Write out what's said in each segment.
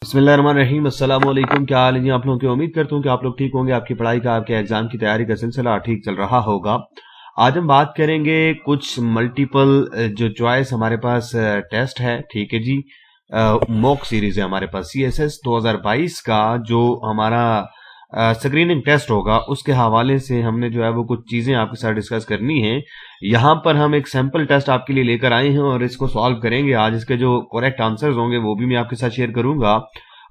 बिस्मिल्लाहिर्रहमानिर्रहीम। अस्सलाम वालेकुम। क्या हाल है जी आप लोगों की। उम्मीद करता हूँ कि आप लोग ठीक होंगे। आपकी पढ़ाई का, आपके एग्जाम की तैयारी का सिलसिला ठीक चल रहा होगा। आज हम बात करेंगे कुछ मल्टीपल जो चॉइस हमारे पास टेस्ट है, ठीक है जी। मॉक सीरीज है हमारे पास CSS 2022 का जो हमारा स्क्रीनिंग टेस्ट होगा, उसके हवाले से हमने जो है वो कुछ चीजें आपके साथ डिस्कस करनी है। यहाँ पर हम एक सैंपल टेस्ट आपके लिए लेकर आए हैं और इसको सॉल्व करेंगे आज। इसके जो करेक्ट आंसर्स होंगे वो भी मैं आपके साथ शेयर करूंगा,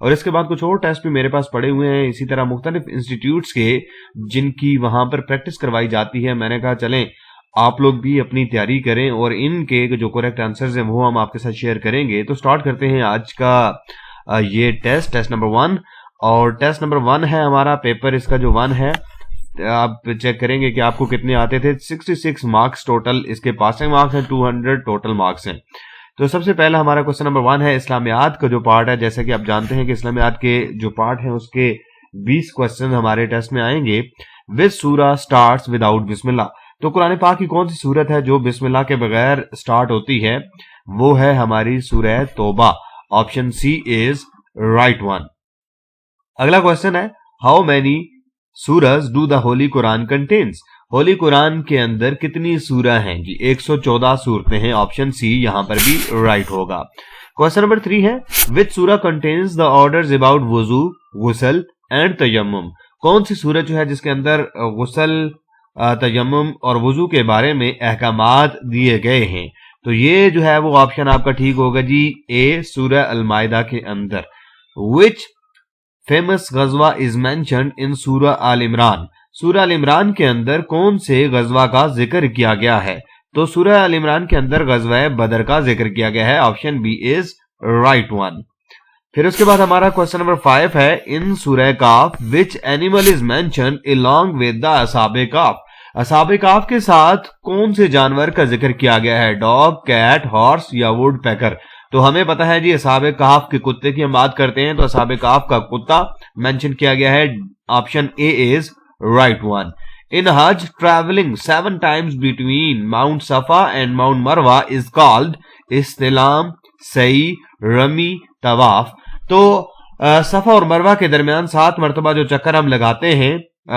और इसके बाद कुछ और टेस्ट भी मेरे पास पड़े हुए हैं इसी तरह मुख्तलिफ इंस्टीट्यूट्स के, जिनकी वहां पर प्रैक्टिस करवाई जाती है। मैंने कहा चलें आप लोग भी अपनी तैयारी करें और इनके जो करेक्ट आंसर्स हैं वो हम आपके साथ शेयर करेंगे। तो स्टार्ट करते हैं आज का ये टेस्ट नंबर 1। और टेस्ट नंबर 1 है हमारा पेपर, इसका जो 1 है आप चेक करेंगे कि आपको कितने आते थे। 66 मार्क्स टोटल, इसके पासिंग मार्क्स हैं 200 टोटल मार्क्स हैं। तो सबसे पहला हमारा क्वेश्चन नंबर 1 है इस्लामियात का जो पार्ट है। जैसे कि आप जानते हैं कि इस्लामियात के जो पार्ट है उसके 20 क्वेश्चन हमारे टेस्ट में आएंगे। विच सूरा स्टार्ट्स विदाउट बिस्मिल्लाह। तो कुरान पाक की कौन सी सूरत है जो बिस्मिल्लाह के बगैर स्टार्ट होती है? वो है हमारी सूरह तौबा। Option C is right one. अगला क्वेश्चन है how many surahs do the holy Quran contains. Holy Quran के अंदर कितनी सूरह हैं जी? 114 सूरतें हैं। ऑप्शन सी यहां पर भी राइट होगा। क्वेश्चन नंबर 3 है विच सूरह कंटेन्स द ऑर्डर्स अबाउट वुजू, गुसल एंड तयम्मुम। कौन सी सूरत जो है जिसके अंदर गुसल, तयम्मुम और वुजू के बारे में अहकामात दिए गए हैं? तो ये जो है वो ऑप्शन आपका ठीक होगा जी, ए सूरह अल माइदा के अंदर। विच फेमस गजवा इज मेंशन्ड इन सूरह आल इमरान। सूरह आल इमरान के अंदर कौन से गजवा का जिक्र किया गया है? तो सूरह आल इमरान के अंदर गजवा बदर का जिक्र किया गया है। Option B is right one. फिर उसके बाद हमारा क्वेश्चन नंबर 5 है इन सूरह काफ which animal is mentioned along with the असहाबे काफ। असहाबे काफ के साथ कौन से जानवर का जिक्र किया गया है? डॉग, कैट, हॉर्स या वुड पैकर। तो हमें पता है जी असहाबे काफ के कुत्ते की हम बात करते हैं, तो असहाबे काफ का कुत्ता मेंशन किया गया है। Option A is right one. In हज ट्रैवलिंग 7 टाइम्स बिटवीन माउंट सफा एंड माउंट मरवा इज कॉल्ड इस्तिलाम, सई, रमी, तवाफ। तो सफा और मरवा के दरमियान 7 मरतबा जो चक्कर हम लगाते हैं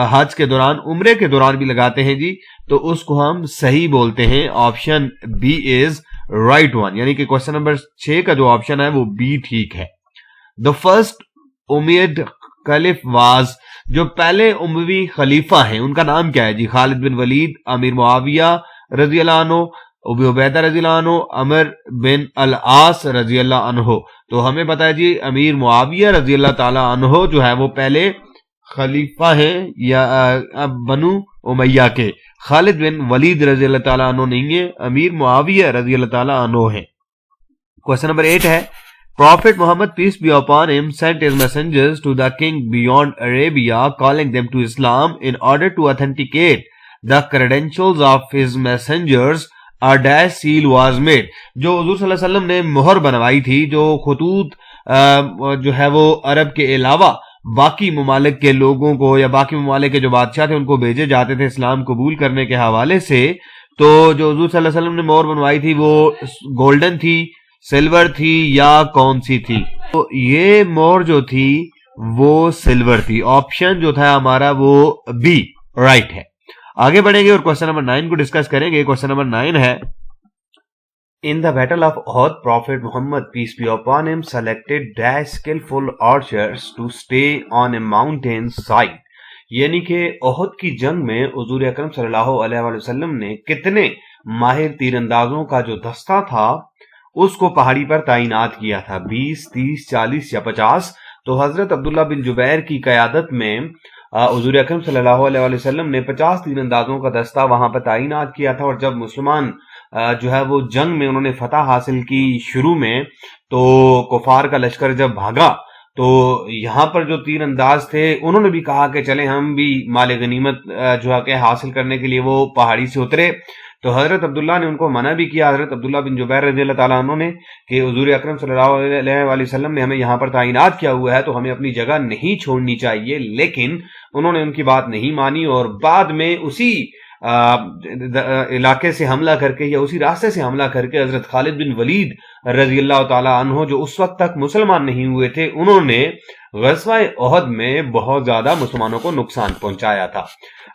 हज के दौरान, उम्रे के दौरान भी लगाते हैं जी, तो उसको हम सही बोलते हैं। Option B is right one, यानी कि क्वेश्चन नंबर 6 का जो ऑप्शन है वो बी ठीक है। The first Umayyad खलीफ was. जो पहले उमवी खलीफा हैं उनका नाम क्या है जी? खालिद बिन वलीद, अमीर मुआविया रजी अल्लाह अन्हु, अबू उबैदा रजी अल्लाह अन्हु, अमर बिन अल आस रजी अल्लाह अन्हु। तो हमें पता है जी अमीर मुआविया रजी अल्लाह ताला अन्हु जो है वो पहले खलीफा है या बनु उमैया के। खालिद बिन वलीद रजी अल्लाह ताला अन्हु नहीं है, अमीर मुआविया रजी अल्लाह ताला अन्हु है। क्वेश्चन नंबर 8 है Prophet Muhammad peace be upon him sent his messengers to the king beyond Arabia calling them to Islam in order to authenticate the credentials of his messengers a dash seal was made। जो हुजूर सल्लल्लाहु अलैहि वसल्लम ने मोहर बनवाई थी, जो खतूत जो है वो अरब के अलावा बाकी ममालिक के लोगों को या बाकी ममालिक के जो बादशाह थे उनको भेजे जाते थे इस्लाम कबूल करने के हवाले से। तो जो हुजूर सल्लल्लाहु अलैहि वसल्लम ने मोहर बनवाई थी वो गोल्डन थी, सिल्वर थी या कौन सी थी? तो ये मोहर जो थी वो सिल्वर थी। ऑप्शन जो था हमारा वो बी राइट है। आगे बढ़ेंगे और क्वेश्चन नंबर 9 को डिस्कस करेंगे। क्वेश्चन नंबर 9 है in the battle of Uhud prophet Muhammad peace be upon him selected dash skillful archers to stay on a mountain side. यानी कि ओहद की जंग में हुजूर अकरम सल्लल्लाहु अलैहि वसल्लम ने कितने माहिर तीरंदाजों का जो दस्ता था उसको पहाड़ी पर तैनात किया था? 20, 30, 40 या 50? तो हजरत अब्दुल्ला बिन जुबैर की कयादत में हुजूर अकरम सल्लल्लाहु अलैहि वसल्लम ने 50 तीरंदाजों का दस्ता वहां पर तैनात किया था। और जब मुसलमान जो है वो जंग में उन्होंने फतह हासिल की शुरू में, तो कुफार का लश्कर जब भागा तो यहां पर जो तीरंदाज थे उन्होंने भी कहा कि चले हम भी माले गनीमत जो है हासिल करने के लिए वो पहाड़ी से उतरे। तो हजरत अब्दुल्ला ने उनको मना भी किया, हजरत अब्दुल्ला बिन जुबैर रज़ी अल्लाह ताला अन्हु ने, कि हुजूर अकरम सल्लल्लाहु अलैहि वसल्लम ने हमें यहाँ पर तैनात किया हुआ है तो हमें अपनी जगह नहीं छोड़नी चाहिए। लेकिन उन्होंने उनकी बात नहीं मानी और बाद में उसी इलाके से हमला करके या उसी रास्ते से हमला करके हजरत खालिद बिन वलीद रजी अल्लाह ताला अन्हो, जो उस वक्त तक मुसलमान नहीं हुए थे, उन्होंने ग़ज़वा ओहद में बहुत ज्यादा मुसलमानों को नुकसान पहुंचाया था।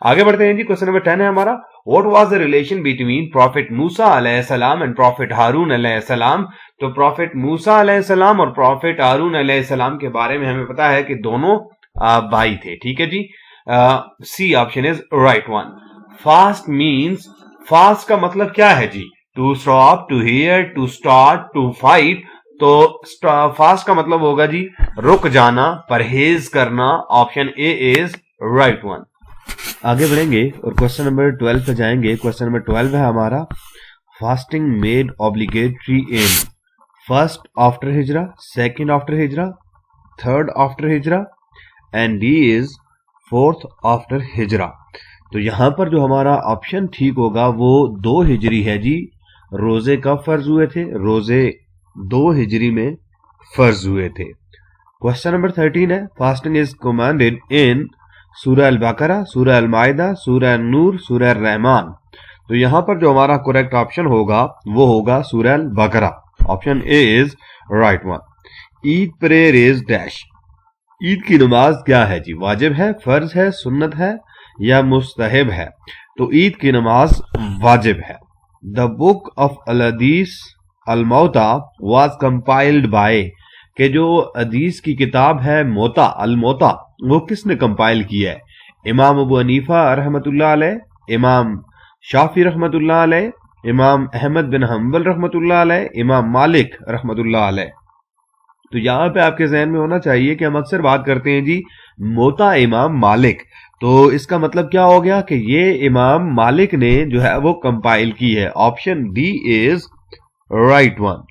आगे बढ़ते हैं जी, क्वेश्चन नंबर 10 है हमारा, what was the relation between prophet मूसा अलैहिस्सलाम एंड प्रॉफिट हारून अलैहिस्सलाम। तो प्रॉफिट मूसा अलैहिस्सलाम और प्रॉफिट हारून अलैहिस्सलाम के बारे में हमें पता है कि दोनों भाई थे, ठीक है जी। C option is right one. Fast means, fast का मतलब क्या है जी? To stop, to hear, to start, to fight. तो फास्ट का मतलब होगा जी रुक जाना, परहेज करना। Option A is right one. आगे बढ़ेंगे और क्वेश्चन नंबर 12 पे जाएंगे। क्वेश्चन नंबर 12 है हमारा, fasting made obligatory in first after हिजरा, सेकंड आफ्टर हिजरा, थर्ड आफ्टर हिजरा and D is fourth after हिजरा। तो यहां पर जो हमारा ऑप्शन ठीक होगा वो 2 हिजरी है जी। रोजे कब फर्ज हुए थे? रोजे 2 हिजरी में फर्ज हुए थे। क्वेश्चन नंबर 13 है, फास्टिंग इज कमांडेड इन सूरह अल बकरा, सूरह अल माइदा, सूरह नूर, सूरह रहमान। तो यहां पर जो हमारा करेक्ट ऑप्शन होगा वो होगा सूरह अल बकरा। Option A is right one. Eid prayer is dash. Eid की नमाज क्या है जी? वाजिब है, फर्ज है, सुन्नत है या मुस्तहब है? तो ईद की नमाज वाजिब है। द बुक ऑफ अल हदीस अल मौता वाज कंपाइल्ड बाय, के जो हदीस की किताब है मोता, अल मोता, वो किसने कंपाइल किया है? इमाम अबू हनीफा रहमतुल्लाह अलैह, इमाम शाफी रहमतुल्लाह अलैह, इमाम अहमद बिन हंबल रहमतुल्लाह अलैह, इमाम मालिक रहमतुल्लाह अलैह। तो यहां पे आपके जहन में होना चाहिए कि हम अक्सर बात करते हैं जी मोता इमाम मालिक, तो इसका मतलब क्या हो गया कि ये इमाम मालिक ने जो है वो कंपाइल की है। Option D is right one.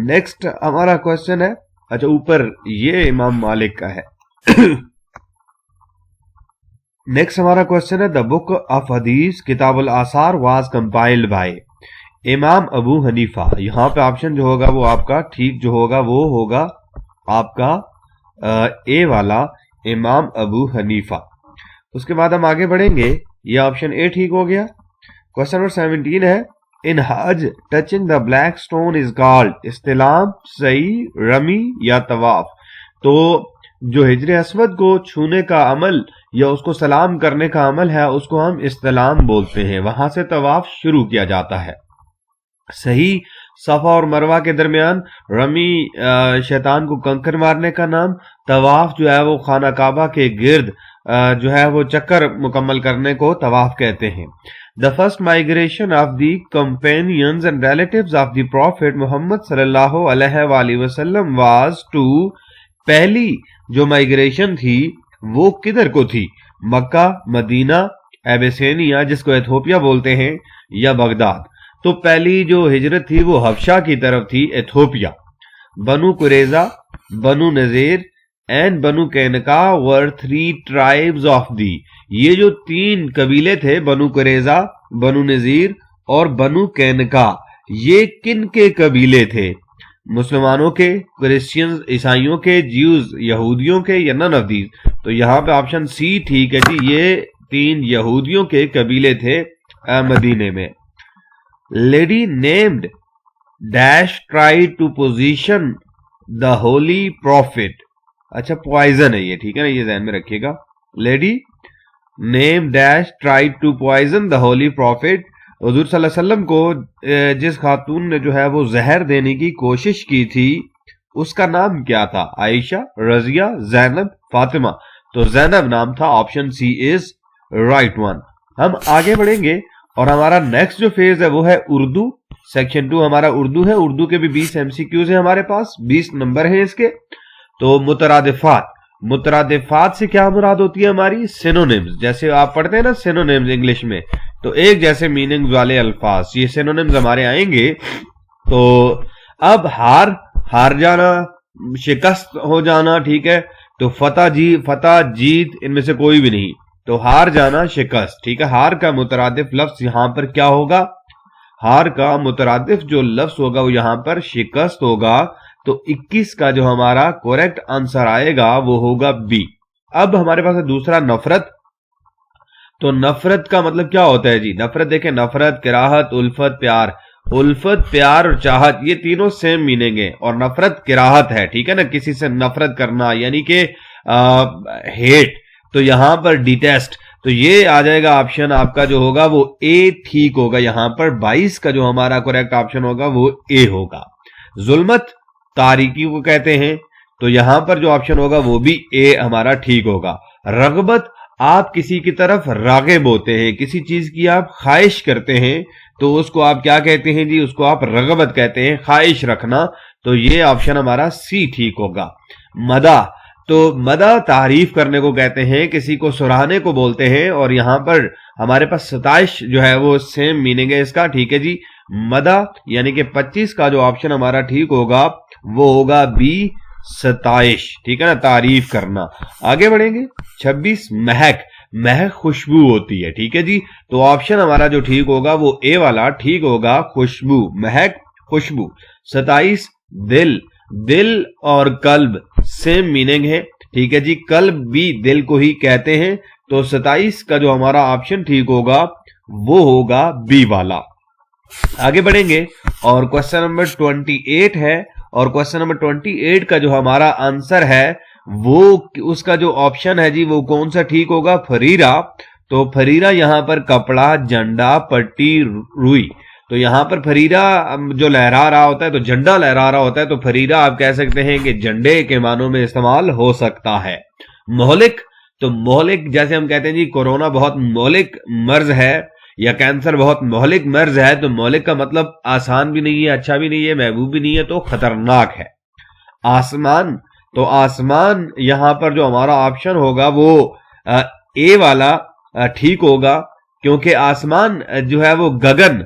Next हमारा क्वेश्चन है, अच्छा ऊपर ये इमाम मालिक का है। नेक्स्ट हमारा क्वेश्चन है, द बुक ऑफ हदीस किताब अल आसार वाज कंपाइल्ड बाय इमाम अबू हनीफा। यहां पे ऑप्शन जो होगा वो आपका ठीक जो होगा वो होगा आपका ए वाला, इमाम अबू हनीफा। उसके बाद हम आगे बढ़ेंगे, ये ऑप्शन ए ठीक हो गया। क्वेश्चन नंबर 17 है, इन हज touching the black stone is called इस्तिलाम, सही, रमी या तवाफ। तो जो हिजर अस्वद को छूने का अमल या उसको सलाम करने का अमल है उसको हम इस्तिलाम बोलते हैं, वहां से तवाफ शुरू किया जाता है। सही, सफा और मरवा के दरमियान, रमी शैतान को कंकर मारने का नाम, तवाफ जो है वो खाना काबा के गिर्द जो है वो चक्कर मुकम्मल करने को तवाफ कहते हैं। The first migration of the companions and relatives of the prophet Muhammad सल्लल्लाहु अलैहि वसल्लम वाज टू, पहली जो माइग्रेशन थी वो किधर को थी? मक्का, मदीना, एबेसिनिया जिसको एथोपिया बोलते हैं, या बगदाद। तो पहली जो हिजरत थी वो हबशा की तरफ थी, एथोपिया। बनु कुरैजा, बनु नजीर एंड बनु कैनका वर 3 ट्राइब्स ऑफ दी। ये जो 3 कबीले थे, बनु कुरैजा, बनु नजीर और बनु कैनका, ये किन के कबीले थे? मुसलमानों के, क्रिश्चियंस ईसाइयों के, ज्यूज यहूदियों के, या नन ऑफ दीज। तो यहां पे ऑप्शन सी ठीक है जी, ये 3 यहूदियों के कबीले थे मदीने में। Lady named dash tried to position the holy prophet. अच्छा पॉइजन है ये, ठीक है ना, ये ध्यान में रखिएगा। Lady name dash tried to poison the holy prophet. हुजूर सल्लल्लाहु अलैहि वसल्लम को जिस खातून ने जो है वो जहर देने की कोशिश की थी उसका नाम क्या था? आयशा, रजिया, जैनब, फातिमा। तो जैनब नाम था। Option C is right one. हम आगे बढ़ेंगे और हमारा नेक्स्ट जो फेज है वो है उर्दू। सेक्शन 2 हमारा उर्दू है। उर्दू के भी 20 एमसीक्यूज है हमारे पास, 20 नंबर है इसके। तो मुतरादिफात, मुतरादिफात से क्या मुराद होती है हमारी? सिनोनिम्स। जैसे आप पढ़ते हैं ना सिनोनिम्स इंग्लिश में, तो एक जैसे मीनिंग वाले अल्फाज, ये सिनोनिम्स हमारे आएंगे। तो अब हार जाना, शिकस्त हो जाना, ठीक है, तो फतह, जीत, इनमें से कोई भी नहीं। तो हार जाना, शिकस्त, ठीक है। हार का मुतरादिफ लफ्ज यहां पर क्या होगा? हार का मुतरादिफ जो लफ्ज होगा वो यहां पर शिकस्त होगा। तो 21 का जो हमारा करेक्ट आंसर आएगा वो होगा बी। अब हमारे पास है दूसरा नफरत। तो नफरत का मतलब क्या होता है जी? नफरत देखें, नफरत, किराहत, उल्फत, प्यार। उल्फत, प्यार और चाहत ये तीनों सेम मीनिंग है, और नफरत किराहत है, ठीक है ना, किसी से नफरत करना यानी कि हेट। तो यहां पर डिटेस्ट, तो ये आ जाएगा ऑप्शन आपका जो होगा वो ए ठीक होगा। यहां पर 22 का जो हमारा करेक्ट ऑप्शन होगा वो ए होगा। जुल्मत तारीकी को कहते हैं, तो यहां पर जो ऑप्शन होगा वो भी ए हमारा ठीक होगा। रगबत, आप किसी की तरफ रागिब होते हैं, किसी चीज की आप ख्वाहिश करते हैं, तो उसको आप क्या कहते हैं जी? उसको आप रगबत कहते हैं, ख्वाहिश रखना। तो ये ऑप्शन हमारा सी ठीक होगा। मदा, तो मदा तारीफ करने को कहते हैं, किसी को सराहने को बोलते हैं, और यहां पर हमारे पास सताइश जो है वो सेम मीनिंग है इसका, ठीक है जी। मदा यानी कि 25 का जो ऑप्शन हमारा ठीक होगा वो होगा बी, सताइश, ठीक है ना, तारीफ करना। आगे बढ़ेंगे। 26 महक, महक खुशबू होती है, ठीक है जी। तो ऑप्शन हमारा जो ठीक होगा वो ए वाला ठीक होगा, खुशबू, महक खुशबू। 27 दिल, दिल और कल्ब सेम मीनिंग है, ठीक है जी, कल्ब भी दिल को ही कहते हैं। तो 27 का जो हमारा ऑप्शन ठीक होगा वो होगा बी वाला। आगे बढ़ेंगे और क्वेश्चन नंबर 28 है, और क्वेश्चन नंबर 28 का जो हमारा आंसर है वो उसका जो ऑप्शन है जी वो कौन सा ठीक होगा? फरीरा। तो फरीरा यहां पर कपड़ा, झंडा, पट्टी, रुई। तो यहां पर फरीरा जो लहरा रहा होता है, तो झंडा लहरा रहा होता है, तो फरीरा आप कह सकते हैं कि झंडे के मानों में इस्तेमाल हो सकता है। मोहलिक, तो मोहलिक जैसे हम कहते हैं जी कोरोना बहुत मोहलिक मर्ज है, या कैंसर बहुत मोहलिक मर्ज है, तो मोहलिक का मतलब आसान भी नहीं है, अच्छा भी नहीं है, महबूब भी नहीं है, तो खतरनाक है। आसमान, तो आसमान यहां पर जो हमारा ऑप्शन होगा वो ए वाला ठीक होगा, क्योंकि आसमान जो है वो गगन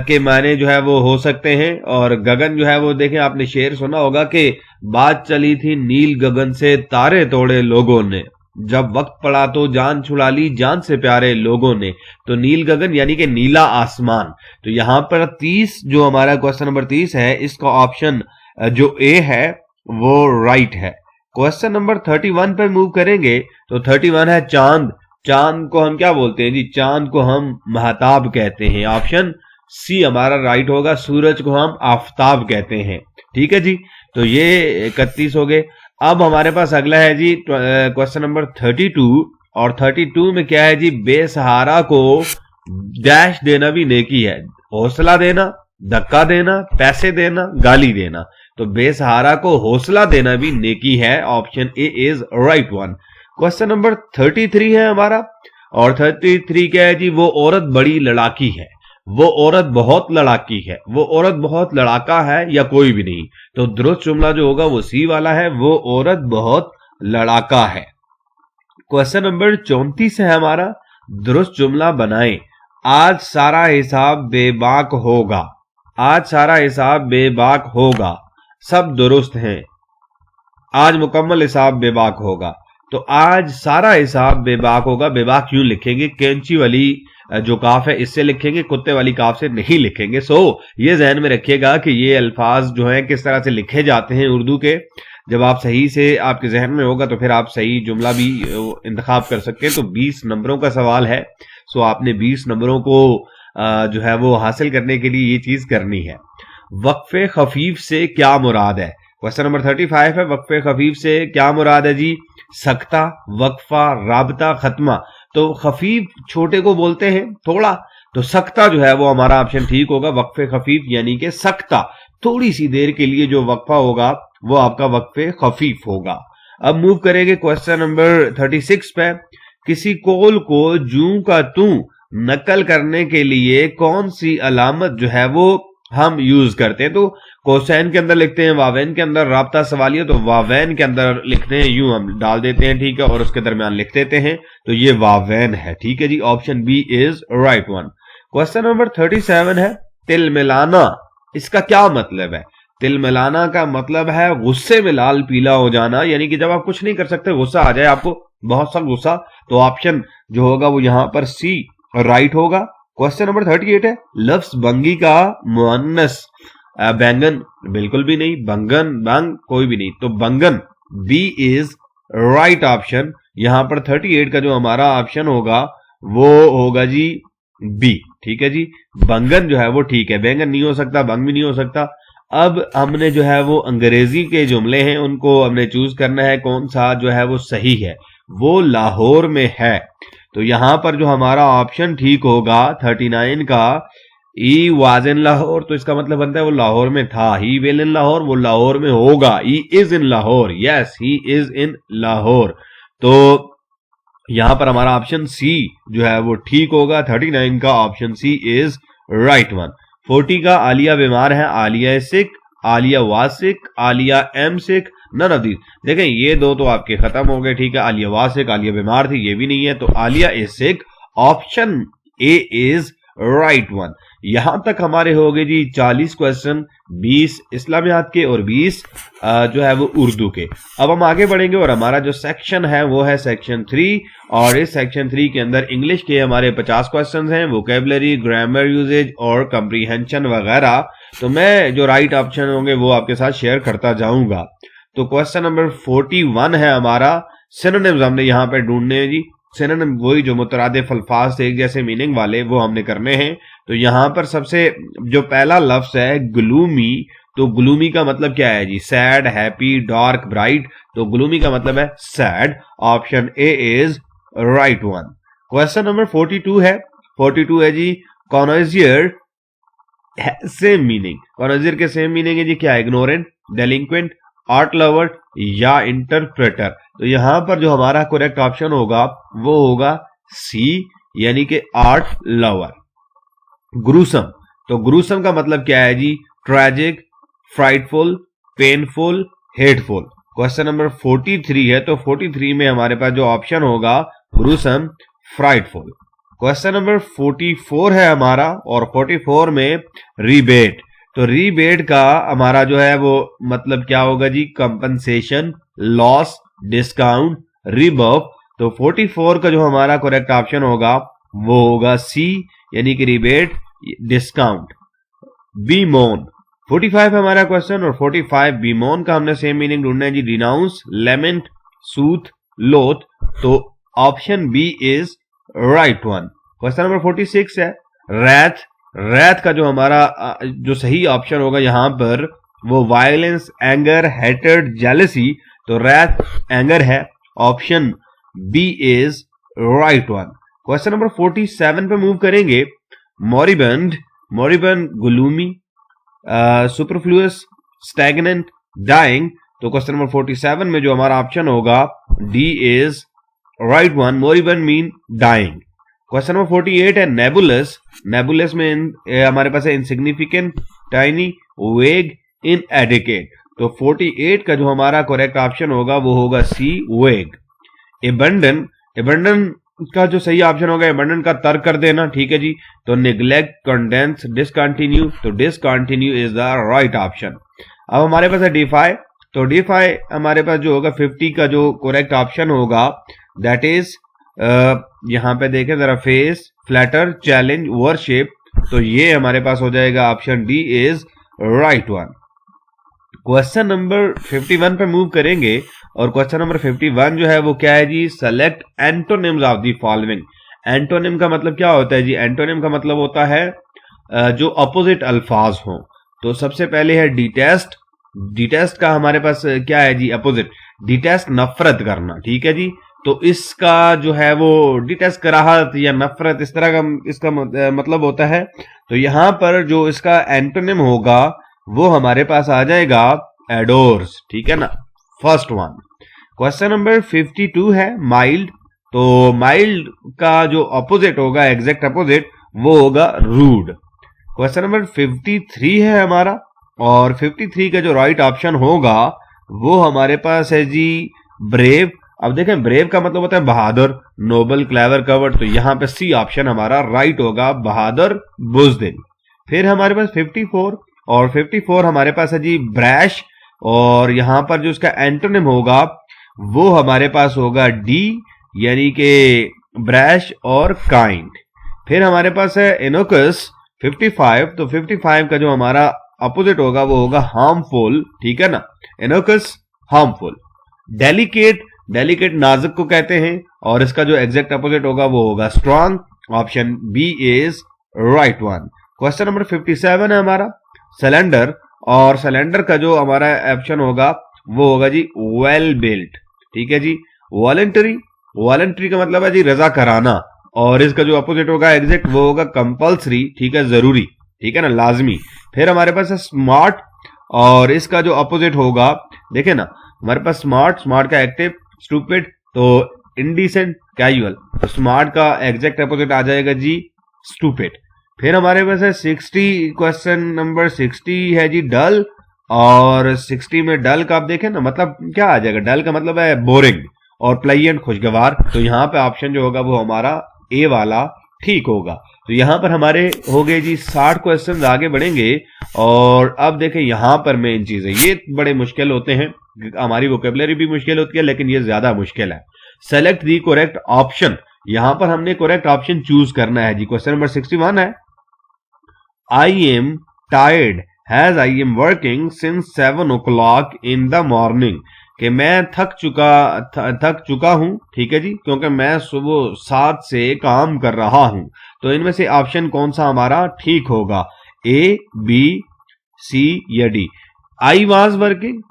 के माने जो है वो हो सकते हैं, और गगन जो है वो देखें, आपने शेर सुना होगा कि बात चली थी नील गगन से तारे तोड़े लोगों ने, जब वक्त पड़ा तो जान छुड़ा ली जान से प्यारे लोगों ने। तो नील गगन यानी कि नीला आसमान। तो यहां पर 30 जो हमारा क्वेश्चन नंबर 30 है, इसका ऑप्शन जो ए है वो राइट है। क्वेश्चन नंबर 31 पर मूव करेंगे, तो 31 है चांद। चांद को हम क्या बोलते हैं जी? चांद को हम महताब कहते हैं, ऑप्शन सी हमारा राइट होगा। सूरज को हम आफताब कहते हैं, ठीक है जी। तो ये 31 हो गए। अब हमारे पास अगला है जी क्वेश्चन नंबर 32, और 32 में क्या है जी? बेसहारा को डैश देना भी नेकी है, हौसला देना, धक्का देना, पैसे देना, गाली देना। तो बेसहारा को हौसला देना भी नेकी है, option A is right one. Question number 33 है हमारा, और 33 क्या है जी? वो औरत बड़ी लड़ाकी है, वो औरत बहुत लड़ाकी है, वो औरत बहुत लड़ाका है, या कोई भी नहीं। तो दुरुस्त जुमला जो होगा वो सी वाला है, वो औरत बहुत लड़ाका है। क्वेश्चन नंबर 34 है हमारा, दुरुस्त जुमला बनाएं। आज सारा हिसाब बेबाक होगा, आज सारा हिसाब बेबाक होगा, सब दुरुस्त हैं, आज मुकम्मल हिसाब बेबाक होगा। तो आज सारा हिसाब बेबाक होगा, बेबाक यूं लिखेंगे, कैंची वाली जो काफ है इससे लिखेंगे, कुत्ते वाली काफ से नहीं लिखेंगे। सो ये जहन में रखिएगा कि ये अल्फाज जो हैं किस तरह से लिखे जाते हैं उर्दू के। जब आप सही से आपके जहन में होगा तो फिर आप सही जुमला भी इंतखाब कर सकते हैं। तो 20 नंबरों का सवाल है, सो आपने 20 नंबरों को जो है वो हासिल करने के लिए ये चीज करनी है। वक्फे खफीफ से क्या मुराद है? क्वेश्चन नंबर 35 है, वक्फे खफीफ से क्या मुराद है जी? सख्ता, वक्फा, राबता, खत्मा। तो खफीफ छोटे को बोलते हैं थोड़ा, तो सख्ता जो है वो हमारा ऑप्शन ठीक होगा। वक्फे खफीफ यानी कि सख्ता, थोड़ी सी देर के लिए जो वक्फा होगा वो आपका वक्फे खफीफ होगा। अब मूव करेंगे क्वेश्चन नंबर 36 पे। किसी कौल को जूं का तू नकल करने के लिए कौन सी अलामत जो है वो हम यूज करते हैं? तो कोसैन के अंदर लिखते हैं, वावेन के अंदर राब्ता सवालिया, तो वावेन के अंदर लिखते हैं, यूं हम डाल देते हैं, ठीक है, और उसके दरमियान लिख देते हैं, तो ये वावेन है, ठीक है जी, option B is right one. Question number 37 है, तिल मिलाना, इसका क्या मतलब है? तिल मिलाना का मतलब है गुस्से में लाल पीला हो जाना, यानी कि जब आप कुछ नहीं कर सकते, गुस्सा आ जाए आपको, बहुत सा गुस्सा, तो ऑप्शन जो होगा वो यहां पर सी राइट होगा। क्वेश्चन नंबर 38 है, लफ्ज बंगी का मुअन्नस बैंगन, बिल्कुल भी नहीं, बंगन, बंग कोई भी नहीं, तो बंगन बी इज राइट ऑप्शन। यहां पर 38 का जो हमारा ऑप्शन होगा वो होगा जी बी। ठीक है जी, बंगन जो है वो ठीक है, बैंगन नहीं हो सकता, बंग भी नहीं हो सकता। अब हमने जो है वो अंग्रेजी के जुमले हैं उनको हमने चूज करना है, कौन सा जो है वो सही है। वो लाहौर में है, तो यहां पर जो हमारा ऑप्शन ठीक होगा 39 का, ई वाज इन लाहौर, तो इसका मतलब बनता है वो लाहौर में था। ही विल इन लाहौर, वो लाहौर में होगा। He is in Lahore, yes he is in Lahore. तो यहां पर हमारा ऑप्शन सी जो है वो ठीक होगा। 39 का option C is right one. 40 का आलिया बीमार है, Aliya sick, Aliya was sick, Aliya am sick, none of these. देखें ये दो तो आपके खत्म हो गए, ठीक है। आलिया वाज सिक, आलिया बीमार थी, ये भी नहीं है, तो Alia is sick, option A is right one. यहां तक हमारे हो गए जी 40 क्वेश्चन, 20 इस्लामियात के और 20 जो है वो उर्दू के। अब हम आगे बढ़ेंगे और हमारा जो सेक्शन है वो है सेक्शन 3, और इस सेक्शन 3 के अंदर इंग्लिश के हमारे 50 क्वेश्चन हैं, वोकेबलरी, ग्रामर यूजेज और कंप्रीहेंशन वगैरह। तो मैं जो राइट ऑप्शन होंगे वो आपके साथ शेयर करता जाऊंगा। तो क्वेश्चन नंबर 41 है हमारा, सिनोनिम्स हमने यहां पे ढूंढने हैं जी। सिनोनिम वही जो मुतरादिफ अल्फाज से एक जैसे मीनिंग वाले, वो हमने करने हैं। तो यहां पर सबसे जो पहला लफ्ज है ग्लूमी, तो ग्लूमी का मतलब क्या है जी? Sad, happy, dark, bright. तो ग्लूमी का मतलब है sad, option A is right one. Question number 42 है, 42 है जी, कॉनोजियर सेम मीनिंग। कॉनोजियर के सेम मीनिंग है जी क्या? इग्नोरेंट, डेलिंक्वेंट, आर्ट लवर या इंटरप्रेटर। तो यहां पर जो हमारा करेक्ट ऑप्शन होगा वो होगा सी, यानी कि आर्ट लवर। ग्रूसम, तो ग्रूसम का मतलब क्या है जी? Tragic, frightful, painful, hateful. Question number 43 है, तो 43 में हमारे पास जो ऑप्शन होगा ग्रूसम, फ्राइटफुल। क्वेश्चन नंबर 44 है हमारा, और 44 में रिबेट। तो रिबेट का हमारा जो है वो मतलब क्या होगा जी? Compensation, loss, discount, rebuff. तो 44 का जो हमारा करेक्ट ऑप्शन होगा वो होगा सी, यानी कि रिबेट, डिस्काउंट। बीमोन, 45 है हमारा क्वेश्चन, और 45 बीमोन का हमने सेम मीनिंग ढूंढना है जी। Denounce, लेमेंट, soothe, loath. तो option B is right one. Question number 46 है रैथ। रैथ का जो हमारा जो सही ऑप्शन होगा यहां पर वो वायलेंस, एंगर, हेटेड, जेलसी। तो रैथ एंगर है, option B is right one. Question number 47 पे मूव करेंगे। Moribund, moribund gloomy, superfluous, stagnant, dying. तो क्वेश्चन नंबर 47 में जो हमारा ऑप्शन होगा D is right one, moribund mean dying. Question number 48 है नेबुलस। नेबुलस में हमारे पास है इनसिग्निफिकेंट, टाइनी, वेग, इनएडिकेट। तो 48 का जो हमारा करेक्ट ऑप्शन होगा वो होगा सी, वेग। एबंडन, एबंडन का जो सही ऑप्शन होगा एबंडन का तर्क कर देना, ठीक है जी। तो निग्लेक्ट, कंडेंस, डिसकंटिन्यू। तो discontinue is the right option. अब हमारे पास है डिफाई। तो डिफाई हमारे पास जो होगा 50 का जो करेक्ट ऑप्शन होगा दैट इज यहां पे देखें जरा, फेस, फ्लैटर, चैलेंज, वर्शिप। तो ये हमारे पास हो जाएगा option D is right one. Question number 51 पे मूव करेंगे, और क्वेश्चन नंबर 51 जो है वो क्या है जी? Select antonyms of the following. Antonym का मतलब क्या होता है जी? एंटोनिम का मतलब होता है जो अपोजिट अल्फाज हो। तो सबसे पहले है डिटेस्ट। डिटेस्ट का हमारे पास क्या है जी? अपोजिट। डिटेस्ट नफरत करना, ठीक है जी। तो इसका जो है वो डिटेस्ट, कराहत या नफरत, इस तरह का इसका मतलब होता है। तो यहां पर जो इसका एंटोनिम होगा वो हमारे पास आ जाएगा एडोर्स, ठीक है ना, फर्स्ट वन। क्वेश्चन नंबर 52 है माइल्ड। तो माइल्ड का जो अपोजिट होगा, एग्जैक्ट अपोजिट, वो होगा रूड। क्वेश्चन नंबर 53 है हमारा, और 53 का जो राइट ऑप्शन होगा वो हमारे पास है जी ब्रेव। अब देखें ब्रेव का मतलब होता है बहादुर, नोबल, क्लेवर, कवर्ड। तो यहां पे सी ऑप्शन हमारा राइट होगा, बहादुर, बुज़दिल। फिर हमारे पास 54, और 54 हमारे पास है जी ब्रैश, और यहां पर जो इसका एंटोनिम होगा वो हमारे पास होगा डी, यानी कि ब्रैश और काइंड। फिर हमारे पास है इनोकस 55। तो 55 का जो हमारा अपोजिट होगा वो होगा हार्मफुल, ठीक है ना, इनोकस, हार्मफुल। डेलिकेट डेलिकेट नाजुक को कहते हैं, और इसका जो एग्जैक्ट अपोजिट होगा वो होगा strong. Option B is right one. Question number 57 है हमारा सिलेंडर, और सिलेंडर का जो हमारा ऑप्शन होगा वो होगा जी वेल बिल्ट। ठीक है जी। वॉलंटरी, वॉलंटरी का मतलब है जी रजा कराना, और इसका जो अपोजिट होगा एग्जैक्ट वो होगा कंपल्सरी। ठीक है, जरूरी, ठीक है ना, लाजमी। फिर हमारे पास है स्मार्ट, और इसका जो अपोजिट होगा देखे ना, हमारे पास स्मार्ट, स्मार्ट का एक्टिव, स्टूपिड, तो इंडिसेंट, कैजुअल, तो स्मार्ट का एग्जैक्ट अपोजिट आ जाएगा जी स्टूपिड। फिर हमारे पास है 60, क्वेश्चन नंबर 60 है जी डल, और 60 में डल का आप देखें ना मतलब क्या आ जाएगा, डल का मतलब है बोरिंग, और प्लेजेंट, खुशगवार। तो यहां पे ऑप्शन जो होगा वो हमारा ए वाला ठीक होगा। तो यहां पर हमारे हो गए जी 60 क्वेश्चन। आगे बढ़ेंगे, और अब देखें यहां पर मेन चीज है, ये बड़े मुश्किल होते हैं, हमारी वोकेबलरी भी मुश्किल होती है, लेकिन ये ज्यादा मुश्किल है। सेलेक्ट दी करेक्ट ऑप्शन, यहां पर हमने करेक्ट ऑप्शन चूज करना है जी। क्वेश्चन नंबर 61 है I am tired has I am working since 7 o'clock in the morning, कि मैं थक चुका हूं, ठीक है जी, क्योंकि मैं सुबह 7 से काम कर रहा हूं। तो इनमें से ऑप्शन कौन सा हमारा ठीक होगा, ए, बी, सी या D. I was working,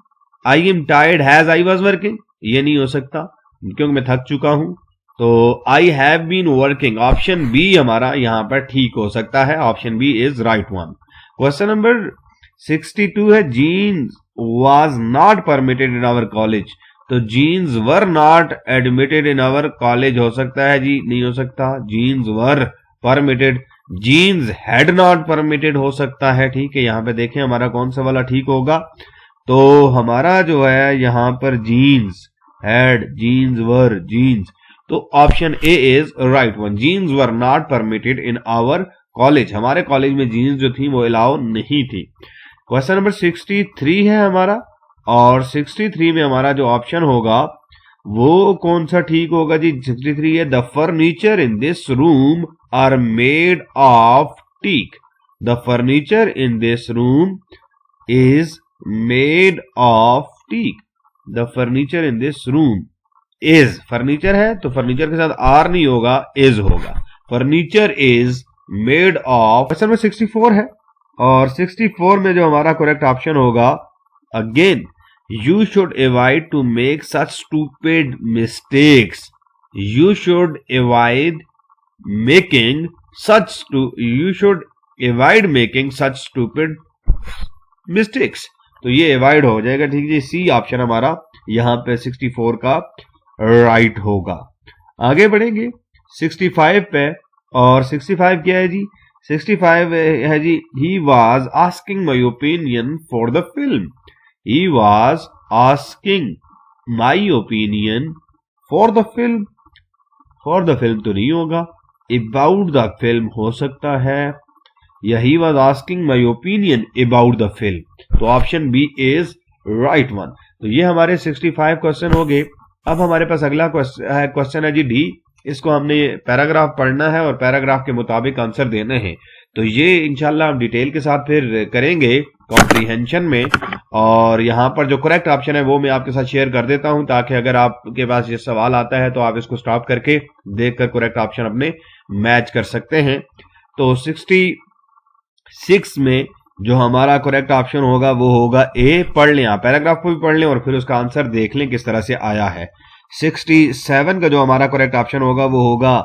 I am tired has I was working, ये नहीं हो सकता क्योंकि मैं थक चुका हूं। तो I have been working, option B हमारा यहां पर ठीक हो सकता है। Option B is right one. Question number 62 है jeans was not permitted in our college, तो jeans were not admitted in our college हो सकता है जी, नहीं हो सकता। jeans were permitted, jeans had not permitted हो सकता है। ठीक है, यहां पे देखें हमारा कौन सा वाला ठीक होगा। तो हमारा जो है यहां पर jeans had, jeans were, jeans, तो option A is right one. jeans were not permitted in our college, हमारे कॉलेज में जीन्स जो थी वो अलाउ नहीं थी। क्वेश्चन नंबर 63 है हमारा, और 63 में हमारा जो ऑप्शन होगा वो कौन सा ठीक होगा जी। 63 है the furniture in this room are made of teak, the furniture in this room is made of teak, the furniture in this room is, furniture है तो फर्नीचर के साथ आर नहीं होगा, इज होगा। Furniture is made of. Question number 64 है, और 64 में जो हमारा करेक्ट ऑप्शन होगा again you should avoid to make such stupid mistakes, you should avoid making such, you should avoid making such stupid mistakes, तो ये अवॉइड हो जाएगा। ठीक है, सी ऑप्शन हमारा यहां पे 64 का राइट होगा। आगे बढ़ेंगे 65 पे, और 65 क्या है जी, 65 है जी he was asking my opinion for the film, he was asking my opinion for the film, for the film तो नहीं होगा, अबाउट द फिल्म हो सकता है, या he was asking my opinion about the film, तो option B is right one. तो ये हमारे 65 क्वेश्चन हो गए। अब हमारे पास अगला क्वेश्चन है जी डी, इसको हमने पैराग्राफ पढ़ना है और पैराग्राफ के मुताबिक आंसर देने हैं। तो ये इंशाल्लाह हम डिटेल के साथ फिर करेंगे कॉम्प्रीहेंशन में, और यहाँ पर जो करेक्ट ऑप्शन है वो मैं आपके साथ शेयर कर देता हूं, ताकि अगर आपके पास ये सवाल आता है तो आप इसको स्टॉप करके देखकर करेक्ट ऑप्शन अपने मैच कर सकते हैं। तो 66 में जो हमारा करेक्ट ऑप्शन होगा वो होगा ए। पढ़ लें, आप पैराग्राफ को भी पढ़ लें और फिर उसका आंसर देख लें किस तरह से आया है। 67 का जो हमारा करेक्ट ऑप्शन होगा वो होगा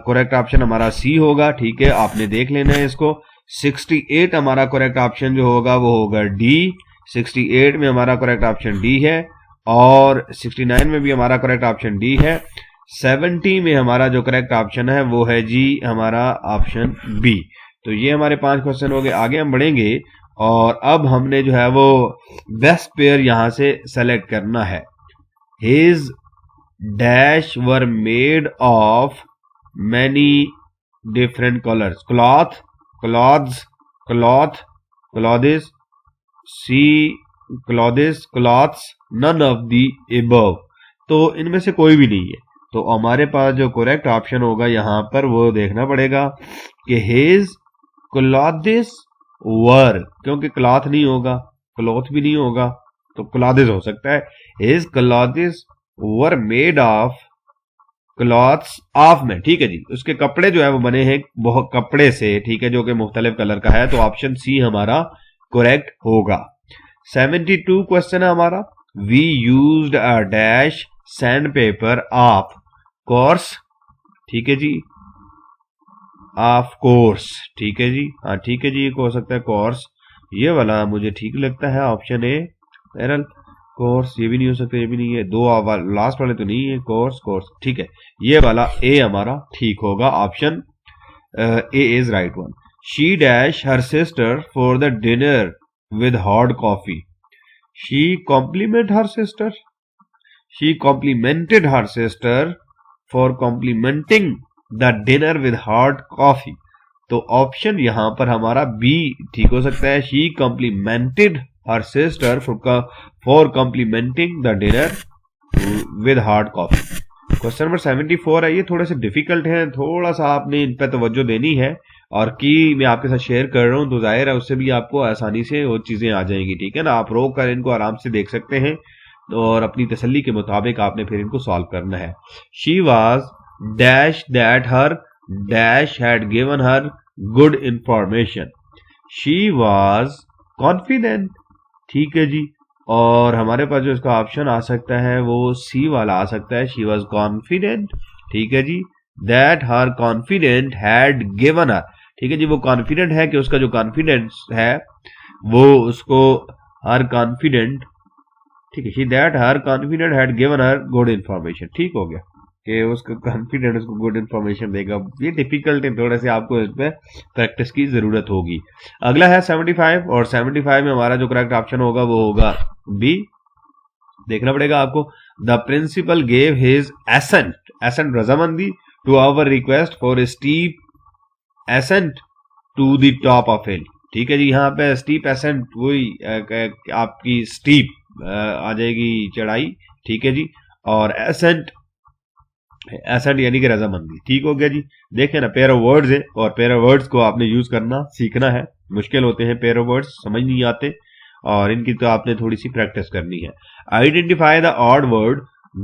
करेक्ट ऑप्शन हमारा सी होगा। ठीक है, आपने देख लेना है इसको। 68 हमारा करेक्ट ऑप्शन जो होगा वो होगा डी। 68 में हमारा करेक्ट ऑप्शन डी है, और 69 में भी हमारा करेक्ट ऑप्शन डी है। 70 में हमारा जो करेक्ट ऑप्शन है वो है जी हमारा ऑप्शन बी। तो ये हमारे 5 क्वेश्चन हो गए। आगे हम बढ़ेंगे, और अब हमने जो है वो बेस्ट पेयर यहां से सेलेक्ट करना है। His dash were made of many different colours, cloth, cloths, cloth, clothes, C clothes, cloths, none of the above, तो इनमें से कोई भी नहीं है। तो हमारे पास जो करेक्ट ऑप्शन होगा यहां पर वो देखना पड़ेगा कि हिज क्लॉथिस वर, क्योंकि क्लॉथ नहीं होगा, क्लॉथ भी नहीं होगा, तो क्लॉथिस हो सकता है। His clothes were made of cloths of में, ठीक है जी, उसके कपड़े जो है वो बने हैं बहुत कपड़े से, ठीक है, जो कि मुख्तलिफ कलर का है, तो ऑप्शन सी हमारा करेक्ट होगा। 72 क्वेश्चन है हमारा, we used a dash sand paper of course, ठीक है जी, ऑफ कोर्स, ठीक है जी, हाँ ठीक है जी, एक हो सकता है कोर्स, ये वाला मुझे ठीक लगता है, ऑप्शन ए पैरल कोर्स, ये भी नहीं हो सकता, ये भी नहीं है, दो लास्ट वाले तो नहीं है, कोर्स कोर्स, ठीक है, ये वाला ए हमारा ठीक होगा, option A is right one. She dash her sister for the dinner with hot coffee, she compliment her sister, she complimented her sister for complimenting the dinner with hot coffee, तो option यहां पर हमारा B ठीक हो सकता है, she complimented her sister for complimenting the dinner with hot coffee. Question number 74 है, ये थोड़े से डिफिकल्ट है, थोड़ा सा आपने इन पर तवज्जो देनी है, और की मैं आपके साथ शेयर कर रहा हूं तो जाहिर है उससे भी आपको आसानी से वो चीजें आ जाएंगी, ठीक है ना, आप रोक कर इनको आराम से देख सकते हैं और अपनी तसल्ली के मुताबिक आपने फिर इनको सॉल्व करना है। She was dash that her dash had given her good information, she was confident, ठीक है जी, और हमारे पास जो इसका ऑप्शन आ सकता है वो सी वाला आ सकता है, शी वाज कॉन्फिडेंट, ठीक है जी, that her confident had given her, ठीक है जी, वो कॉन्फिडेंट है कि उसका जो कॉन्फिडेंस है वो उसको हर कॉन्फिडेंट, ठीक है, that her confident had given her good information, ठीक हो गया कि उसका कॉन्फिडेंट उसको गुड इंफॉर्मेशन देगा। ये डिफिकल्ट है, थोड़ा से आपको इस पे प्रैक्टिस की जरूरत होगी। अगला है 75, और 75 में हमारा जो करेक्ट ऑप्शन होगा वो होगा बी, देखना पड़ेगा आपको। The principal gave his assent, assent रजामंदी to our request for steep ascent to the top of hill, ठीक है जी, यहाँ पे स्टीप एसेंट वही आपकी स्टीप आ जाएगी चढ़ाई, ठीक है जी, और एसेंट एसेंट यानी कि रजामंदी, ठीक हो गया जी। देखें ना, पेयर ऑफ वर्ड्स है और पेयर ऑफ वर्ड्स को आपने यूज करना सीखना है, मुश्किल होते हैं पेयर ऑफ वर्ड्स, समझ नहीं आते, और इनकी तो आपने थोड़ी सी प्रैक्टिस करनी है। Identify the odd word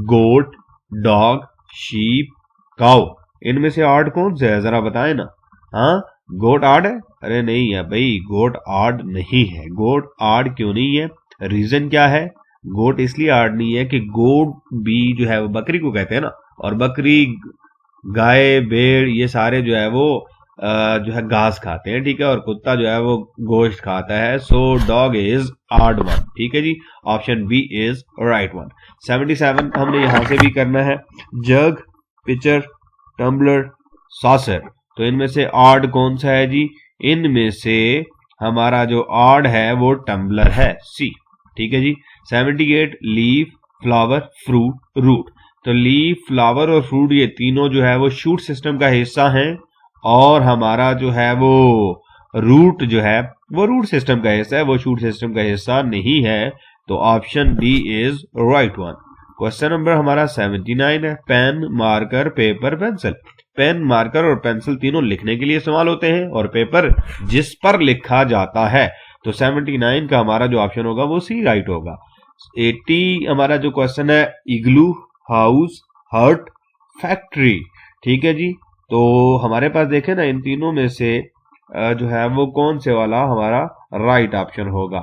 goat, dog, sheep, cow, इनमें से ऑड कौन से है जरा बताएं ना। हाँ, गोट ऑड है? अरे नहीं है भाई, गोट ऑड नहीं है। गोट ऑड क्यों नहीं है? रीजन क्या है? गोट इसलिए ऑड नहीं है कि गोट भी जो है वो बकरी को कहते हैं ना, और बकरी, गाय, भेड़ ये सारे जो है वो जो है घास खाते हैं, ठीक है, और कुत्ता जो है वो गोश्त खाता है। So dog is odd one, ठीक है जी, option B is right one. 77 हमने यहां से भी करना है, जग, पिचर, टम्बलर, सॉसर, तो इनमें से ऑड कौन सा है जी? इनमें से हमारा जो ऑड है वो टम्बलर है, सी, ठीक है जी। 78 लीफ, फ्लावर, फ्रूट, रूट, तो लीफ, फ्लावर और फ्रूट ये तीनों जो है वो शूट सिस्टम का हिस्सा हैं, और हमारा जो है वो रूट जो है वो रूट सिस्टम का हिस्सा है, वो शूट सिस्टम का हिस्सा नहीं है, तो option D is right one. Question number हमारा 79 है, pen, marker, paper, pencil. Pen, marker और पेंसिल तीनों लिखने के लिए इस्तेमाल होते हैं, और पेपर जिस पर लिखा जाता है, तो 79 का हमारा जो ऑप्शन होगा वो सी राइट होगा। 80 हमारा जो क्वेश्चन है, इग्लू, हाउस, हर्ट, फैक्ट्री, ठीक है जी, तो हमारे पास देखें ना, इन तीनों में से जो है वो कौन से वाला हमारा राइट ऑप्शन होगा,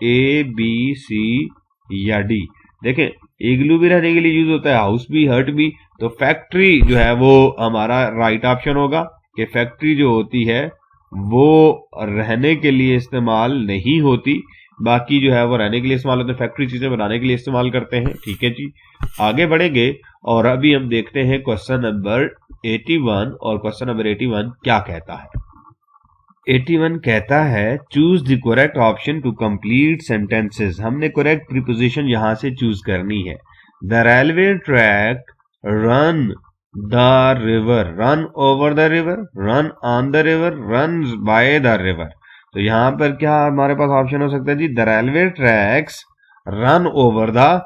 ए, बी, सी या डी। देखें, इग्लू भी रहने के लिए यूज होता है, हाउस भी, हर्ट भी, तो फैक्ट्री जो है वो हमारा राइट ऑप्शन होगा, कि फैक्ट्री जो होती है वो रहने के लिए इस्तेमाल नहीं होती, बाकी जो है वो रहने के लिए इस्तेमाल होते हैं, फैक्ट्री चीजें बनाने के लिए इस्तेमाल करते हैं, ठीक है जी। आगे बढ़ेंगे और अभी हम देखते हैं क्वेश्चन नंबर 81, और क्वेश्चन नंबर 81 क्या कहता है। 81 कहता है, choose the correct option to complete sentences. हमने करेक्ट प्रीपोजिशन यहां से चूज करनी है। The railway track run the river, run over the river, run on the river, run by the river, तो यहां पर क्या हमारे पास ऑप्शन हो सकता है जी, the railway tracks run over the,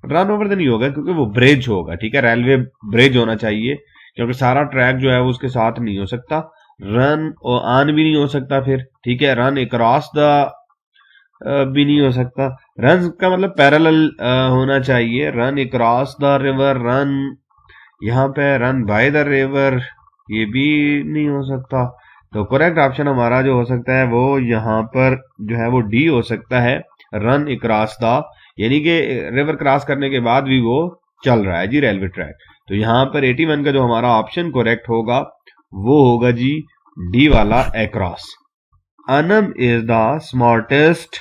run over the नहीं होगा क्योंकि वो ब्रिज होगा, ठीक है, रेलवे ब्रिज होना चाहिए, क्योंकि सारा ट्रैक जो है वो उसके साथ नहीं हो सकता। रन और ऑन भी नहीं हो सकता फिर, ठीक है, रन अक्रॉस द भी नहीं हो सकता। रन का मतलब पैरेलल होना चाहिए। Run across the river, run यहाँ पे रन बाय द रिवर, ये भी नहीं हो सकता। तो करेक्ट ऑप्शन हमारा जो हो सकता है वो यहाँ पर जो है वो डी हो सकता है, रन अक्रॉस द, यानी कि रिवर क्रॉस करने के बाद भी वो चल रहा है जी रेलवे ट्रैक। तो यहाँ पर 81 का जो हमारा ऑप्शन करेक्ट होगा वो होगा जी डी वाला across. Anam is the smartest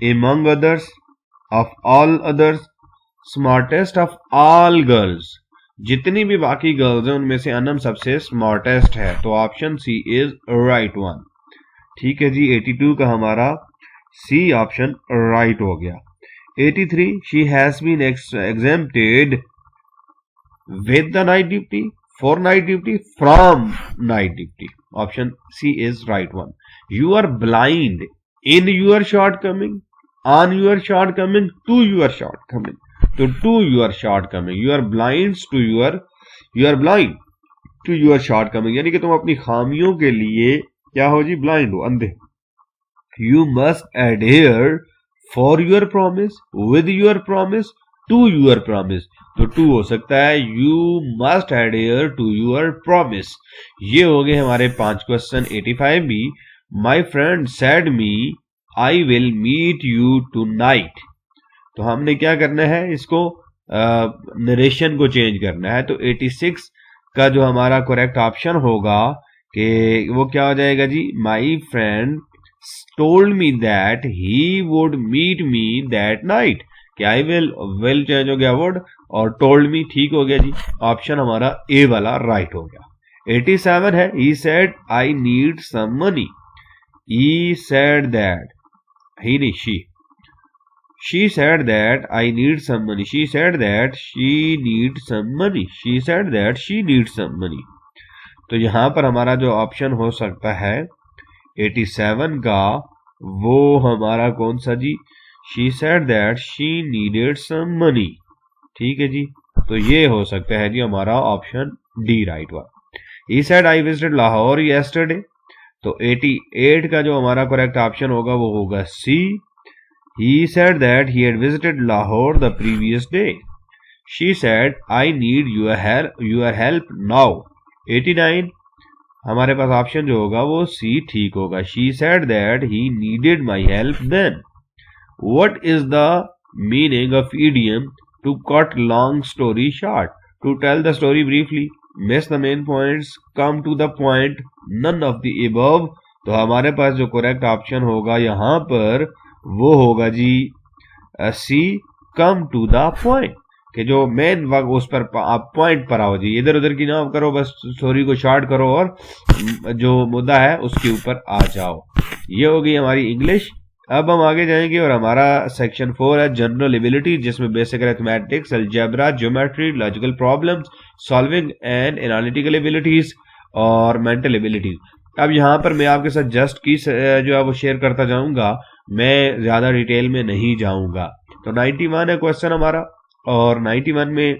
among others of all others, smartest of all girls। जितनी भी बाकी गर्ल्स हैं उनमें से अनम सबसे स्मार्टेस्ट है, तो option C is right one. ठीक है जी, 82 का हमारा सी ऑप्शन राइट हो गया। 83, she has been exempted with the night duty, for night duty, from night duty। Option C is right one। You are blind in your shortcoming, on your shortcoming, to your shortcoming। तो to your shortcoming, you are blind to your, you are blind to your shortcoming, यानी कि तुम अपनी खामियों के लिए क्या हो जी, ब्लाइंड हो, अंधे। You must adhere for your promise, with your promise, to your promise। तो टू हो सकता है, you must adhere to your promise. ये हो गए हमारे 5 क्वेश्चन। 85 भी, my friend said me I will meet you tonight. तो हमने क्या करना है, इसको नरेशन को चेंज करना है। तो 86 का जो हमारा करेक्ट ऑप्शन होगा कि वो क्या हो जाएगा जी, my friend told me that he would meet me that night. क्या आई विल चेंज हो गया वर्ड, और टोल्ड मी ठीक हो गया जी। ऑप्शन हमारा ए वाला राइट हो गया। 87 है, he said I need some money. He said that, he नहीं, she said that I need some money. She said that she need some money. She said that she need some money. तो यहां पर हमारा जो option हो सकता है 87 का, वो हमारा कौन सा जी, she said that she needed some money. ठीक है जी, तो ये हो सकता है जी हमारा option D right one. He said I visited Lahore yesterday. तो 88 का जो हमारा करेक्ट ऑप्शन होगा वो होगा C, he said that he had visited Lahore the previous day. She said I need your help now. 89 हमारे पास ऑप्शन जो होगा वो सी ठीक होगा, she said that he needed my help then. What is the meaning of idiom to cut long story short? To tell the story briefly, miss the main points, come to the point, none of the above। तो हमारे पास जो correct option होगा यहाँ पर वो होगा जी सी, come to the point, कि जो मेन वर्क उस पर आप पॉइंट पर आओ जी, इधर उधर की ना करो, बस स्टोरी को शॉर्ट करो और जो मुद्दा है उसके ऊपर आ जाओ। ये होगी हमारी इंग्लिश। अब हम आगे जाएंगे और हमारा सेक्शन 4 है जनरल एबिलिटी, जिसमें basic arithmetics, algebra, geometry, logical problems, solving and analytical abilities और मेंटल एबिलिटीज। अब यहाँ पर मैं आपके साथ जस्ट की जो है वो शेयर करता जाऊंगा, मैं ज्यादा डिटेल में नहीं जाऊंगा। तो 91 है क्वेश्चन हमारा, और 91 में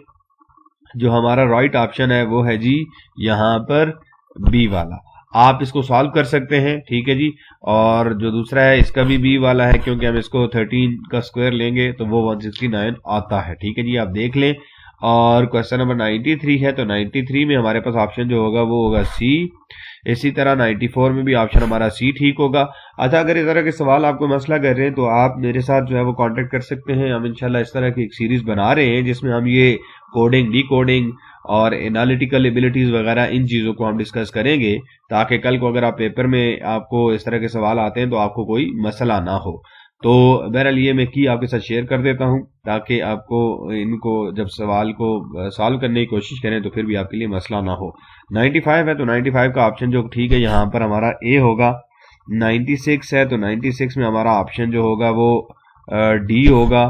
जो हमारा राइट ऑप्शन है वो है जी यहाँ पर बी वाला। आप इसको सॉल्व कर सकते हैं, ठीक है जी। और जो दूसरा है इसका भी बी वाला है, क्योंकि हम इसको 13 का स्क्वायर लेंगे तो वो 169 आता है, ठीक है जी, आप देख लें। और क्वेश्चन नंबर 93 है, तो 93 में हमारे पास ऑप्शन जो होगा वो होगा सी। इसी तरह 94 में भी ऑप्शन हमारा सी ठीक होगा। अच्छा, अगर इस तरह के सवाल आपको मसला कर रहे हैं तो आप मेरे साथ जो है वो कांटेक्ट कर सकते हैं। हम इंशाल्लाह इस तरह की एक सीरीज बना रहे हैं जिसमें हम ये कोडिंग, डिकोडिंग और एनालिटिकल एबिलिटीज वगैरह इन चीज़ों को हम डिस्कस करेंगे, ताकि कल को अगर आप पेपर में आपको इस तरह के सवाल आते हैं तो आपको कोई मसला ना हो। तो बहरहाल ये मैं की आपके साथ शेयर कर देता हूं, ताकि आपको इनको जब सवाल को सॉल्व करने की कोशिश करें तो फिर भी आपके लिए मसला ना हो। 95 है, तो 95 का ऑप्शन जो ठीक है यहाँ पर हमारा ए होगा। 96 है, तो 96 में हमारा ऑप्शन जो होगा वो डी होगा।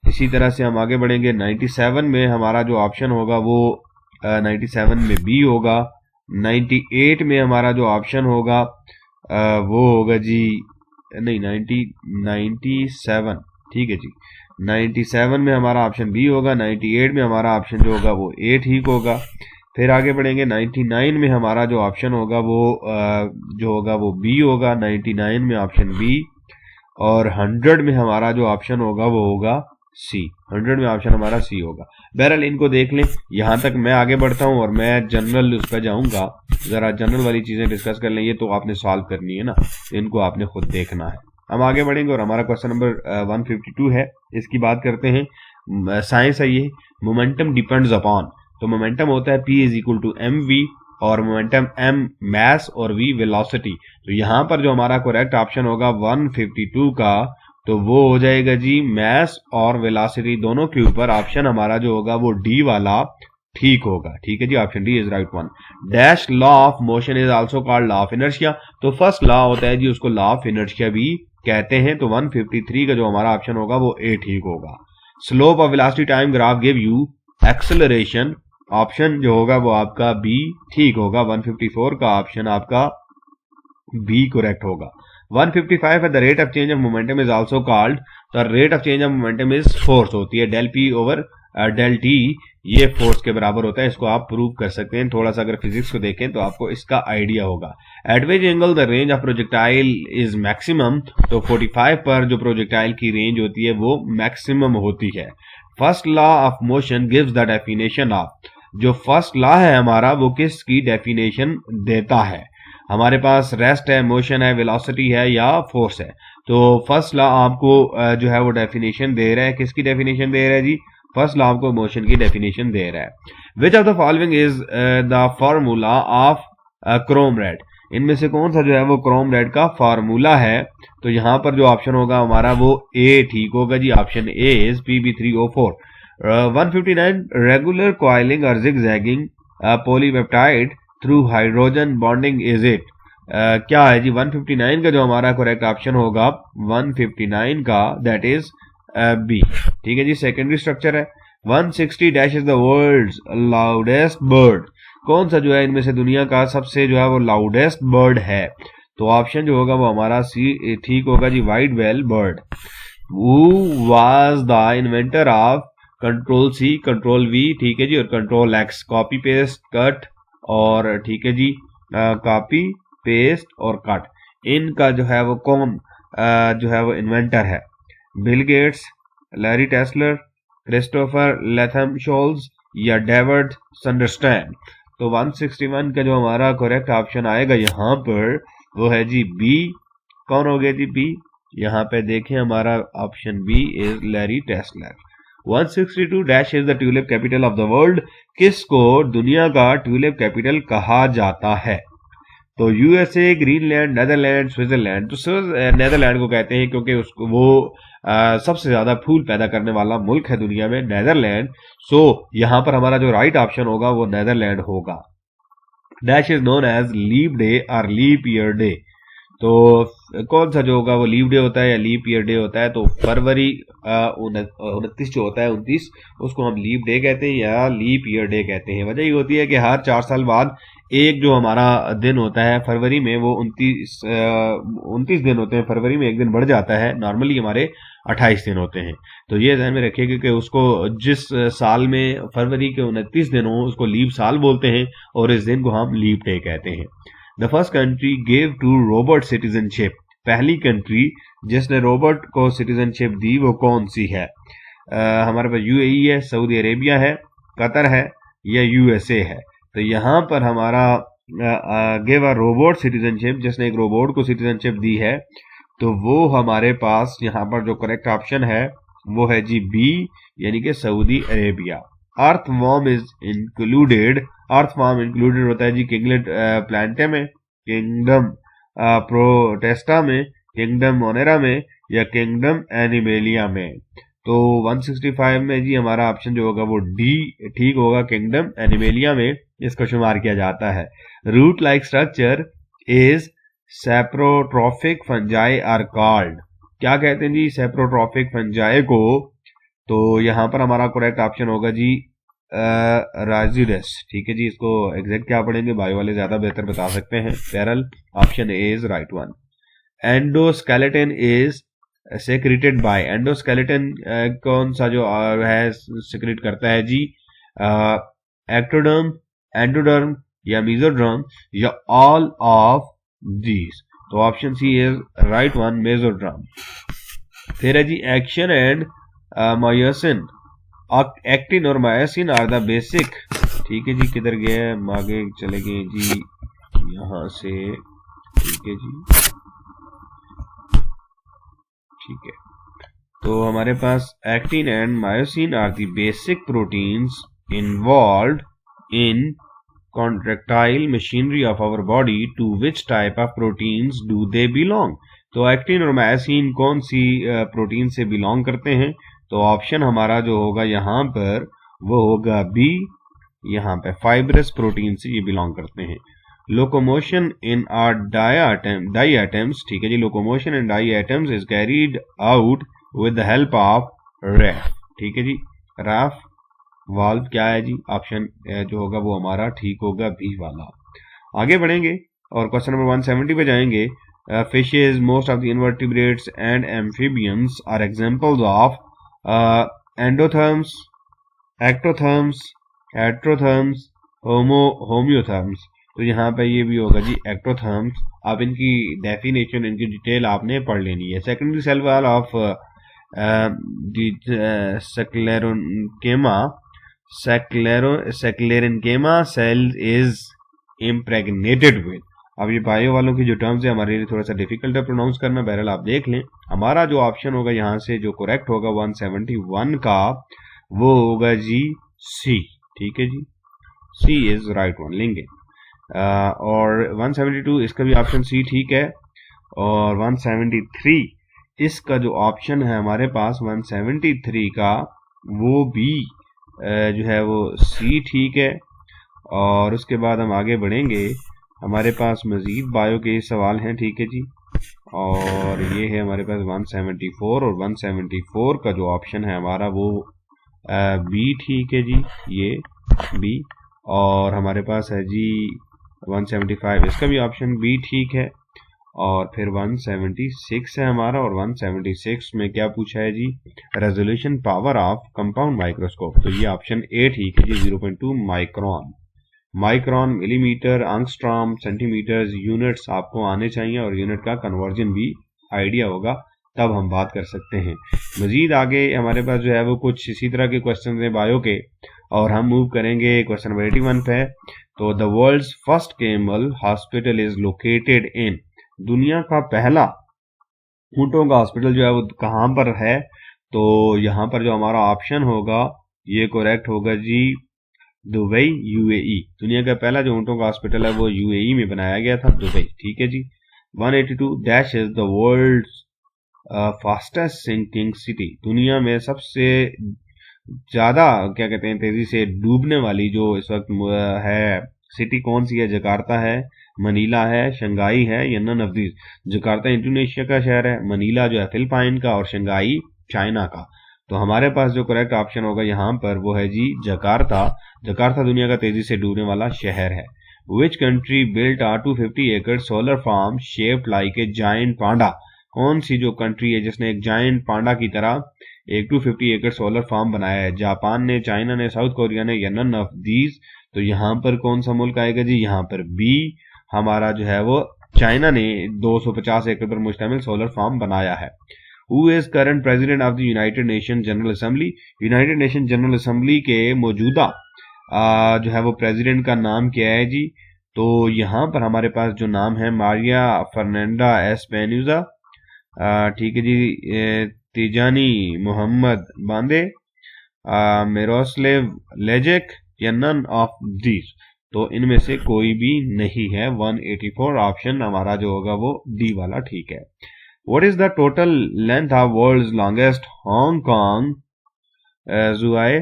इसी तरह से हम आगे बढ़ेंगे। 97 में हमारा जो ऑप्शन होगा वो 97 में बी होगा। 98 में हमारा जो ऑप्शन होगा वो होगा जी नहीं 97, ठीक है जी। 97 में हमारा ऑप्शन बी होगा। 98 में हमारा ऑप्शन जो होगा वो ए ठीक होगा। फिर आगे बढ़ेंगे। 99 में हमारा जो ऑप्शन होगा वो जो होगा वो बी होगा। 99 में ऑप्शन बी। और 100 में हमारा जो ऑप्शन होगा वो होगा सी। 100 में ऑप्शन हमारा सी होगा। बहरहाल इनको देख लें। यहां तक मैं आगे बढ़ता हूं और मैं जनरल उस पर जाऊंगा। जरा जनरल वाली चीजें डिस्कस कर लें, ये तो आपने सॉल्व करनी है ना, इनको आपने खुद देखना है। हम आगे बढ़ेंगे और हमारा क्वेश्चन नंबर 152 है, इसकी बात करते हैं। साइंस है ये। मोमेंटम डिपेंड्स अपॉन, तो मोमेंटम होता है P is equal to mv, और मोमेंटम m मास और v वेलोसिटी। तो यहां पर जो हमारा करेक्ट ऑप्शन होगा 152 का, तो वो हो जाएगा जी मास और वेलोसिटी दोनों के ऊपर ऑप्शन हमारा जो होगा वो डी वाला ठीक होगा। ठीक है जी, option D is right one. Dash law of motion is also called law of inertia, तो फर्स्ट लॉ होता है जी, उसको लॉ ऑफ इनर्शिया भी कहते हैं। तो 153 का जो हमारा ऑप्शन होगा वो ए ठीक होगा। Slope of velocity time graph give you acceleration, option जो होगा वो आपका बी ठीक होगा। 154 का ऑप्शन आपका बी करेक्ट होगा। 155 है the rate of change of momentum is also called, तो rate of change of momentum is force होती है, del P over del T, ये फोर्स के बराबर होता है। इसको आप प्रूव कर सकते हैं, थोड़ा सा अगर फिजिक्स को देखें तो आपको इसका आइडिया होगा। Eight which angle the range of projectile is maximum, तो 45 पर जो प्रोजेक्टाइल की रेंज होती है वो मैक्सिमम होती है। First law of motion gives the definition of, जो फर्स्ट लॉ है हमारा वो किसकी डेफिनेशन देता है? हमारे पास रेस्ट है, मोशन है, वेलोसिटी है या फोर्स है। तो फर्स्ट लॉ आपको जो है वो डेफिनेशन दे रहा है, किसकी डेफिनेशन दे रहा है जी? फर्स्ट लॉ आपको मोशन की डेफिनेशन दे रहा है। Which of the following is the formula of Chrome red, इनमें से कौन सा जो है वो क्रोम रेड का फॉर्मूला है? तो यहां पर जो ऑप्शन होगा हमारा वो ए ठीक होगा जी, option A is PB3O4। 159 regular coiling और zigzagging polypeptide through hydrogen bonding is it, क्या है जी? 159 का जो हमारा करेक्ट ऑप्शन होगा 159 का दैट इज बी। ठीक है जी, सेकेंडरी स्ट्रक्चर है। 160 dash is the world's loudest bird, कौन सा जो है इनमें से दुनिया का सबसे जो है वो लाउडेस्ट बर्ड है? तो ऑप्शन जो होगा वो हमारा सी ठीक होगा जी, white well bird. Who was the inventor of control C, control V, ठीक है जी, और control X, copy paste cut, और ठीक है जी कॉपी पेस्ट और कट, इनका जो है वो कौन जो है वो इन्वेंटर है? Bill Gates, Larry Tesler, Christopher Latham Sholes या डेविड संडरस्टैंड। तो 161 का जो हमारा करेक्ट ऑप्शन आएगा यहाँ पर वो है जी बी। कौन हो गया जी बी? यहाँ पे देखें हमारा option B is Larry Tesler. 162 dash is the tulip capital of the world, किसको दुनिया का ट्यूलिप कैपिटल कहा जाता है? तो यूएसए, ग्रीनलैंड, नेदरलैंड, स्विट्जरलैंड। तो नेदरलैंड को कहते हैं क्योंकि उसको वो सबसे ज्यादा फूल पैदा करने वाला मुल्क है दुनिया में, नेदरलैंड। सो यहां पर हमारा जो राइट ऑप्शन होगा वो नेदरलैंड होगा। Dash is known as leap day और लीप ईयर डे, तो कौन सा जो होगा वो लीप डे होता है या लीप ईयर डे होता है? तो फरवरी 29 जो होता है 29, उसको हम लीप डे कहते हैं या लीप ईयर डे कहते हैं। वजह ये होती है कि हर 4 साल बाद एक जो हमारा दिन होता है फरवरी में वो 29 दिन होते हैं, फरवरी में एक दिन बढ़ जाता है, नॉर्मली हमारे 28 दिन होते हैं। तो ये ध्यान में रखिएगा कि उसको जिस साल में फरवरी के 29 दिन हो उसको लीप साल बोलते हैं और इस दिन को हम लीप डे कहते हैं। The first country gave to robot citizenship, पहली कंट्री जिसने रोबोट को सिटीजनशिप दी वो कौन सी है? हमारे पास यूएई है, सऊदी अरेबिया है, कतर है या यूएसए है। तो यहाँ पर हमारा गिव अ रोबोट सिटीजनशिप, जिसने एक रोबोट को सिटीजनशिप दी है, तो वो हमारे पास यहाँ पर जो करेक्ट ऑप्शन है वो है जी बी, यानी कि Saudi Arabia. Earthworm is included, earthworm included होता है जी किंगलेट प्लांटे में, किंगडम प्रोटेस्टा में, किंगडम मोनेरा में या किंगडम एनिमेलिया में। तो 165 में जी हमारा ऑप्शन जो होगा वो डी ठीक होगा, किंगडम एनिमेलिया में इसको शुमार किया जाता है। Root like structure is saprotrophic fungi are called, क्या कहते हैं जी सेप्रोट्रॉफिक फंजाई को? तो यहां पर हमारा करेक्ट ऑप्शन होगा जी राजिडस। ठीक है जी, इसको एग्जैक्ट क्या पढ़ेंगे बायो वाले ज्यादा बेहतर बता सकते हैं। पैरल option A is right one. Endoskeleton is secreted by, endoskeleton कौन सा जो है सेक्रेट करता है जी? एक्टोडर्म, एंडोडर्म या मेसोडर्म या ऑल ऑफ दीज। तो option C is right one, mesoderm. फिर है जी एक्शन एंड मायोसिन, एक्टिन और मायोसिन आर द बेसिक। ठीक है जी, किधर गए, आगे चले गए जी यहां से। ठीक है जी, ठीक है। तो हमारे पास actin and myosin are the basic proteins involved in contractile machinery of our body. To which type of proteins do they belong? तो एक्टिन और मायोसिन कौन सी प्रोटीन से बिलोंग करते हैं? तो ऑप्शन हमारा जो होगा यहाँ पर वो होगा बी, यहाँ पे फाइब्रस प्रोटीन से ये बिलोंग करते हैं। Locomotion in are diatoms, ठीक है जी, locomotion in diatoms is carried out with the help of raphe. ठीक है जी, रैफ वाल्व क्या है जी, ऑप्शन जो होगा वो हमारा ठीक होगा बी वाला। आगे बढ़ेंगे और क्वेश्चन नंबर 170 पे जाएंगे। Fishes, most of the invertebrates and amphibians are examples of endotherms, ectotherms, heterotherms, homeotherms. तो यहाँ पे ये भी होगा जी एक्टोथर्म्स। अब इनकी डेफिनेशन, इनकी डिटेल आपने पढ़ लेनी है। Secondary cell wall of sclerenchyma, sclerenchyma cell is impregnated with. अब ये बायो वालों की जो टर्म्स है हमारे लिए थोड़ा सा डिफिकल्ट है प्रोनाउंस करना, बहरहाल आप देख लें। हमारा जो ऑप्शन होगा यहाँ से जो करेक्ट होगा 171 का वो होगा जी सी। ठीक है जी, सी इज राइट वन लेंगे। और 172 इसका भी ऑप्शन सी ठीक है। और 173 इसका जो ऑप्शन है हमारे पास 173 का वो भी जो है वो सी ठीक है। और उसके बाद हम आगे बढ़ेंगे, हमारे पास मजीद बायो के सवाल हैं। ठीक है जी, और ये है हमारे पास 174 और 174 का जो ऑप्शन है हमारा वो बी ठीक है जी, ये बी। और हमारे पास है जी 175 इसका भी ऑप्शन बी ठीक है। और फिर 176 है हमारा, और 176 में क्या पूछा है जी, resolution power of compound microscope. तो ये ऑप्शन ए ठीक है जी, 0.2 micron. Micron, millimetre, angstrom, centimetre, units आपको आने चाहिए और यूनिट का कन्वर्जन भी आइडिया होगा, तब हम बात कर सकते हैं। मजीद आगे हमारे पास जो है वो कुछ इसी तरह के क्वेश्चन हैं बायो के, और हम मूव करेंगे क्वेश्चन नंबर 81 पे। तो the world's first camel hospital is located in, दुनिया का पहला ऊंटों का हॉस्पिटल जो है वो कहाँ पर है? तो यहाँ पर जो हमारा ऑप्शन होगा ये करेक्ट होगा जी दुबई, यूएई। दुनिया का पहला जो ऊंटों का हॉस्पिटल है वो यूएई में बनाया गया था, दुबई। ठीक है जी। 182 dash is the world's fastest sinking city, दुनिया में सबसे ज्यादा क्या कहते हैं तेजी से डूबने वाली जो इस वक्त है सिटी कौन सी है? जकार्ता है, मनीला है, शंघाई है, या none of these. Jakarta Indonesia का शहर है, मनीला जो है फिलिपाइन का, और शंघाई चाइना का। तो हमारे पास जो करेक्ट ऑप्शन होगा यहाँ पर वो है जी जकार्ता। जकार्ता दुनिया का तेजी से डूबने वाला शहर है। विच कंट्री बिल्ट आ 250 एकड़ solar farm shaped like a giant panda, कौन सी जो कंट्री है जिसने एक जायंट पांडा की तरह एक 250 एकड़ सोलर फार्म बनाया है? जापान ने, चाइना ने, साउथ कोरिया ने, या नन ऑफ दीज। तो यहाँ पर कौन सा मुल्क आएगा जी? यहाँ पर बी हमारा जो है वो चाइना ने 250 एकड़ पर मुश्तमिल सोलर फार्म बनाया है। Who is current president of the United nation general assembly, United nation general assembly के मौजूदा जो है वो प्रेसिडेंट का नाम क्या है जी? तो यहाँ पर हमारे पास जो नाम है मारिया फर्नांडा एस्पेन्यूजा, ठीक है जी, तिजानी मोहम्मद बांदे, मिरोस्लेव लेजेक, या नन ऑफ दीज। तो इनमें से कोई भी नहीं है। 184 ऑप्शन हमारा जो होगा वो डी वाला ठीक है। What is the total length of world's longest Hong Kong Zhuhai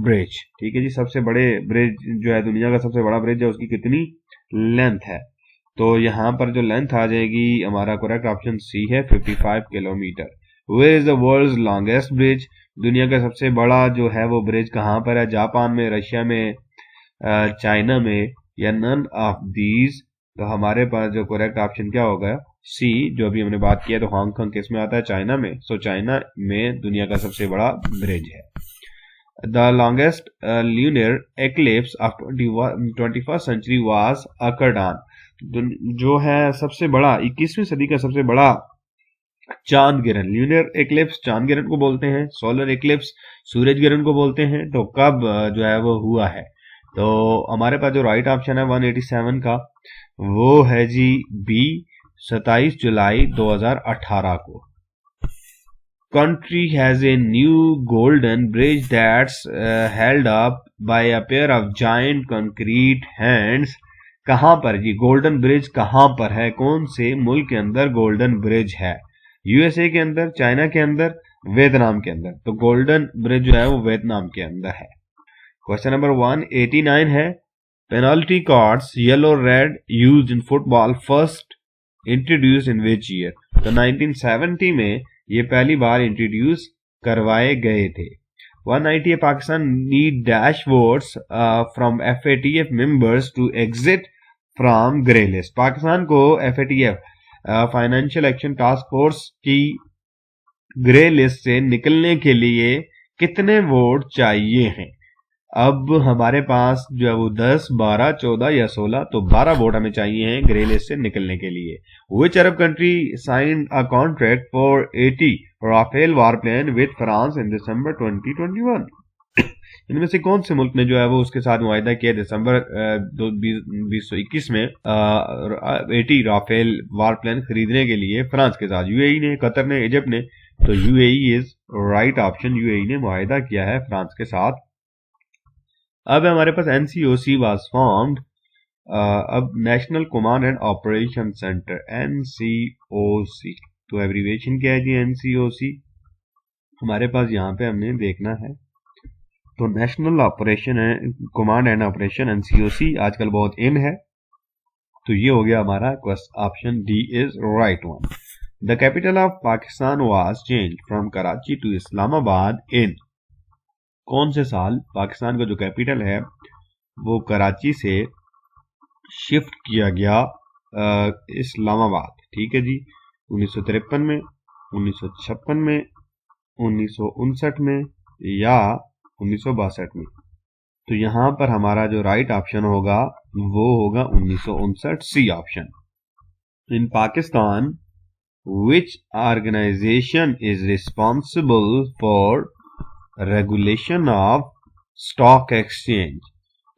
bridge? ठीक है जी, सबसे बड़े ब्रिज जो है दुनिया का सबसे बड़ा ब्रिज है उसकी कितनी लेंथ है? तो यहाँ पर जो लेंथ आ जाएगी हमारा करेक्ट ऑप्शन सी है 55 kilometre. Where is the world's longest bridge, दुनिया का सबसे बड़ा जो है वो ब्रिज कहाँ पर है? जापान में, रशिया में, चाइना में, या नन ऑफ दीज। तो हमारे पास जो करेक्ट ऑप्शन क्या होगा? सी, जो अभी हमने बात किया। तो हांगकांग किस में आता है? चाइना में। सो चाइना में दुनिया का सबसे बड़ा ब्रिज है। The longest lunar eclipse of 21st century was occurred on, जो है सबसे बड़ा 21वीं सदी का सबसे बड़ा चांद गिरन, ल्यूनर एक्लिप्स चांद गिरन को बोलते हैं, सोलर एक्लिप्स सूरज गिरन को बोलते हैं। तो कब जो है वो हुआ है? तो हमारे पास जो राइट ऑप्शन है 187 का, वो है जी बी, 27 जुलाई 2018 को। Country has a new golden bridge that's held up by a pair of giant concrete hands. कहां पर जी गोल्डन ब्रिज कहां पर है? कौन से मुल्क के अंदर गोल्डन ब्रिज है? यूएसए के अंदर, चाइना के अंदर, वियतनाम के अंदर। तो गोल्डन ब्रिज जो है वो वियतनाम के अंदर है। क्वेश्चन नंबर 189 है, penalty cards yellow red used in football first introduce in which year? तो 1970 में ये पहली बार इंट्रोड्यूस करवाए गए थे। 190 है, Pakistan need dashboards from FATF members to exit from grey list. Pakistan को FATF financial action task force की ग्रे लिस्ट से निकलने के लिए कितने वोट चाहिए हैं? अब हमारे पास जो है वो 10, 12, 14 या 16, तो 12 वोट हमें चाहिए हैं ग्रे लिस्ट से निकलने के लिए। Which Arab country signed a contract for 80 Rafale warplane with France in December 2021? इनमें से कौन से मुल्क ने जो है वो उसके साथ मुआहिदा किया दिसंबर 2021 में 80 राफेल वारप्लेन खरीदने के लिए फ्रांस के साथ? यूएई ने, कतर ने, इजिप्ट ने। तो UAE is right option, UAE ने मुआहिदा किया है फ्रांस के साथ। अब हमारे पास एनसीओसी वाज फॉर्म्ड, अब national command and operation centre, NCOC. तो एब्रीवेशन क्या है जी एनसीओसी? हमारे पास यहाँ पे हमने देखना है, तो नेशनल ऑपरेशन है कमांड एंड ऑपरेशन, एनसीओसी आजकल बहुत इन है। तो ये हो गया हमारा option D is right one. The capital of Pakistan was change from Karachi to Islamabad in? कौन से साल पाकिस्तान का जो कैपिटल है वो कराची से शिफ्ट किया गया इस्लामाबाद? ठीक है जी, 1953 में, 1956 में, 1959 में या 1962 में? तो यहां पर हमारा जो राइट ऑप्शन होगा वो होगा 1959, C option. In Pakistan which organization is responsible for regulation of stock exchange?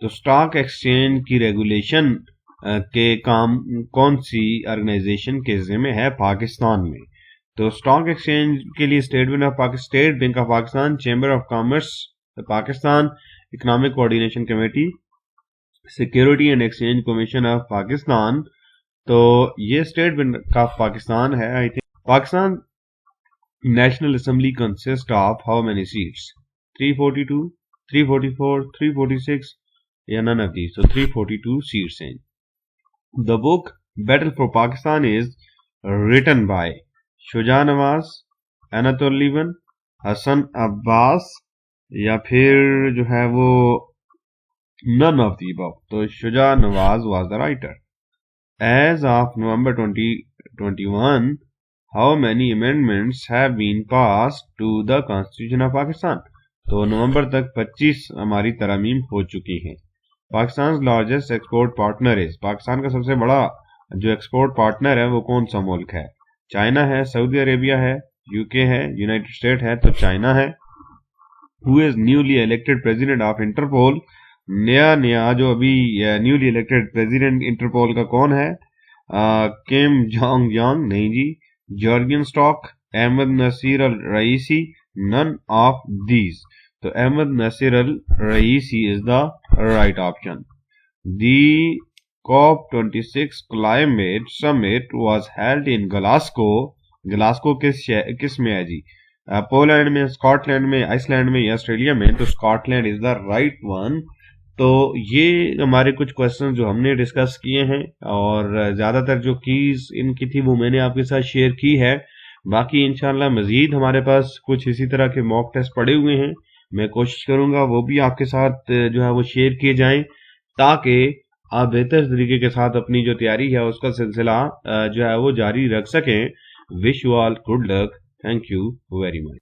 तो स्टॉक एक्सचेंज की रेगुलेशन के काम कौन सी ऑर्गेनाइजेशन के जिम्मे है पाकिस्तान में? तो स्टॉक एक्सचेंज के लिए state bank of Pakistan, chamber of commerce Pakistan, economic coordination committee, security and exchange commission of Pakistan. तो ये स्टेट बैंक ऑफ पाकिस्तान है I think. Pakistan National Assembly consists of how many seats? 342, 344, 346 या none of these? So 342 seats हैं। The book Battle for Pakistan is written by Shuja Nawaz, अनातुल लीवन, Hasan Abbas या फिर जो है वो none of the above? तो Shuja Nawaz was the writer. As of November 2021, how many amendments have been passed to the Constitution of Pakistan? तो नवंबर तक 25 हमारी तरमीम हो चुकी हैं। Pakistan largest export partner is? Pakistan का सबसे बड़ा जो एक्सपोर्ट पार्टनर है वो कौन सा मुल्क है? चाइना है, सऊदी अरेबिया है, यूके है, यूनाइटेड स्टेट है? तो चाइना है। Who is newly elected president of Interpol? नया जो अभी न्यूली इलेक्टेड प्रेसिडेंट इंटरपोल का कौन है? Kim Jong Yang? नहीं जी। Jurgen Stock, Ahmed Naser Al Raisi, none of these? तो Ahmed Naser Al Raisi is the right option. The COP26 climate summit was held in Glasgow. Glasgow किस में है जी? पोलैंड में, स्कॉटलैंड में, Iceland में या ऑस्ट्रेलिया में? तो Scotland is the right one. तो ये हमारे कुछ क्वेश्चन जो हमने डिस्कस किए हैं और ज्यादातर जो कीज इनकी थी वो मैंने आपके साथ शेयर की है। बाकी इंशाल्लाह मजीद हमारे पास कुछ इसी तरह के मॉक टेस्ट पड़े हुए हैं, मैं कोशिश करूंगा वो भी आपके साथ जो है वो शेयर किए जाएं ताकि आप बेहतर तरीके के साथ अपनी जो तैयारी है उसका सिलसिला जो है वो जारी रख सकें। Wish you all good luck. Thank you very much.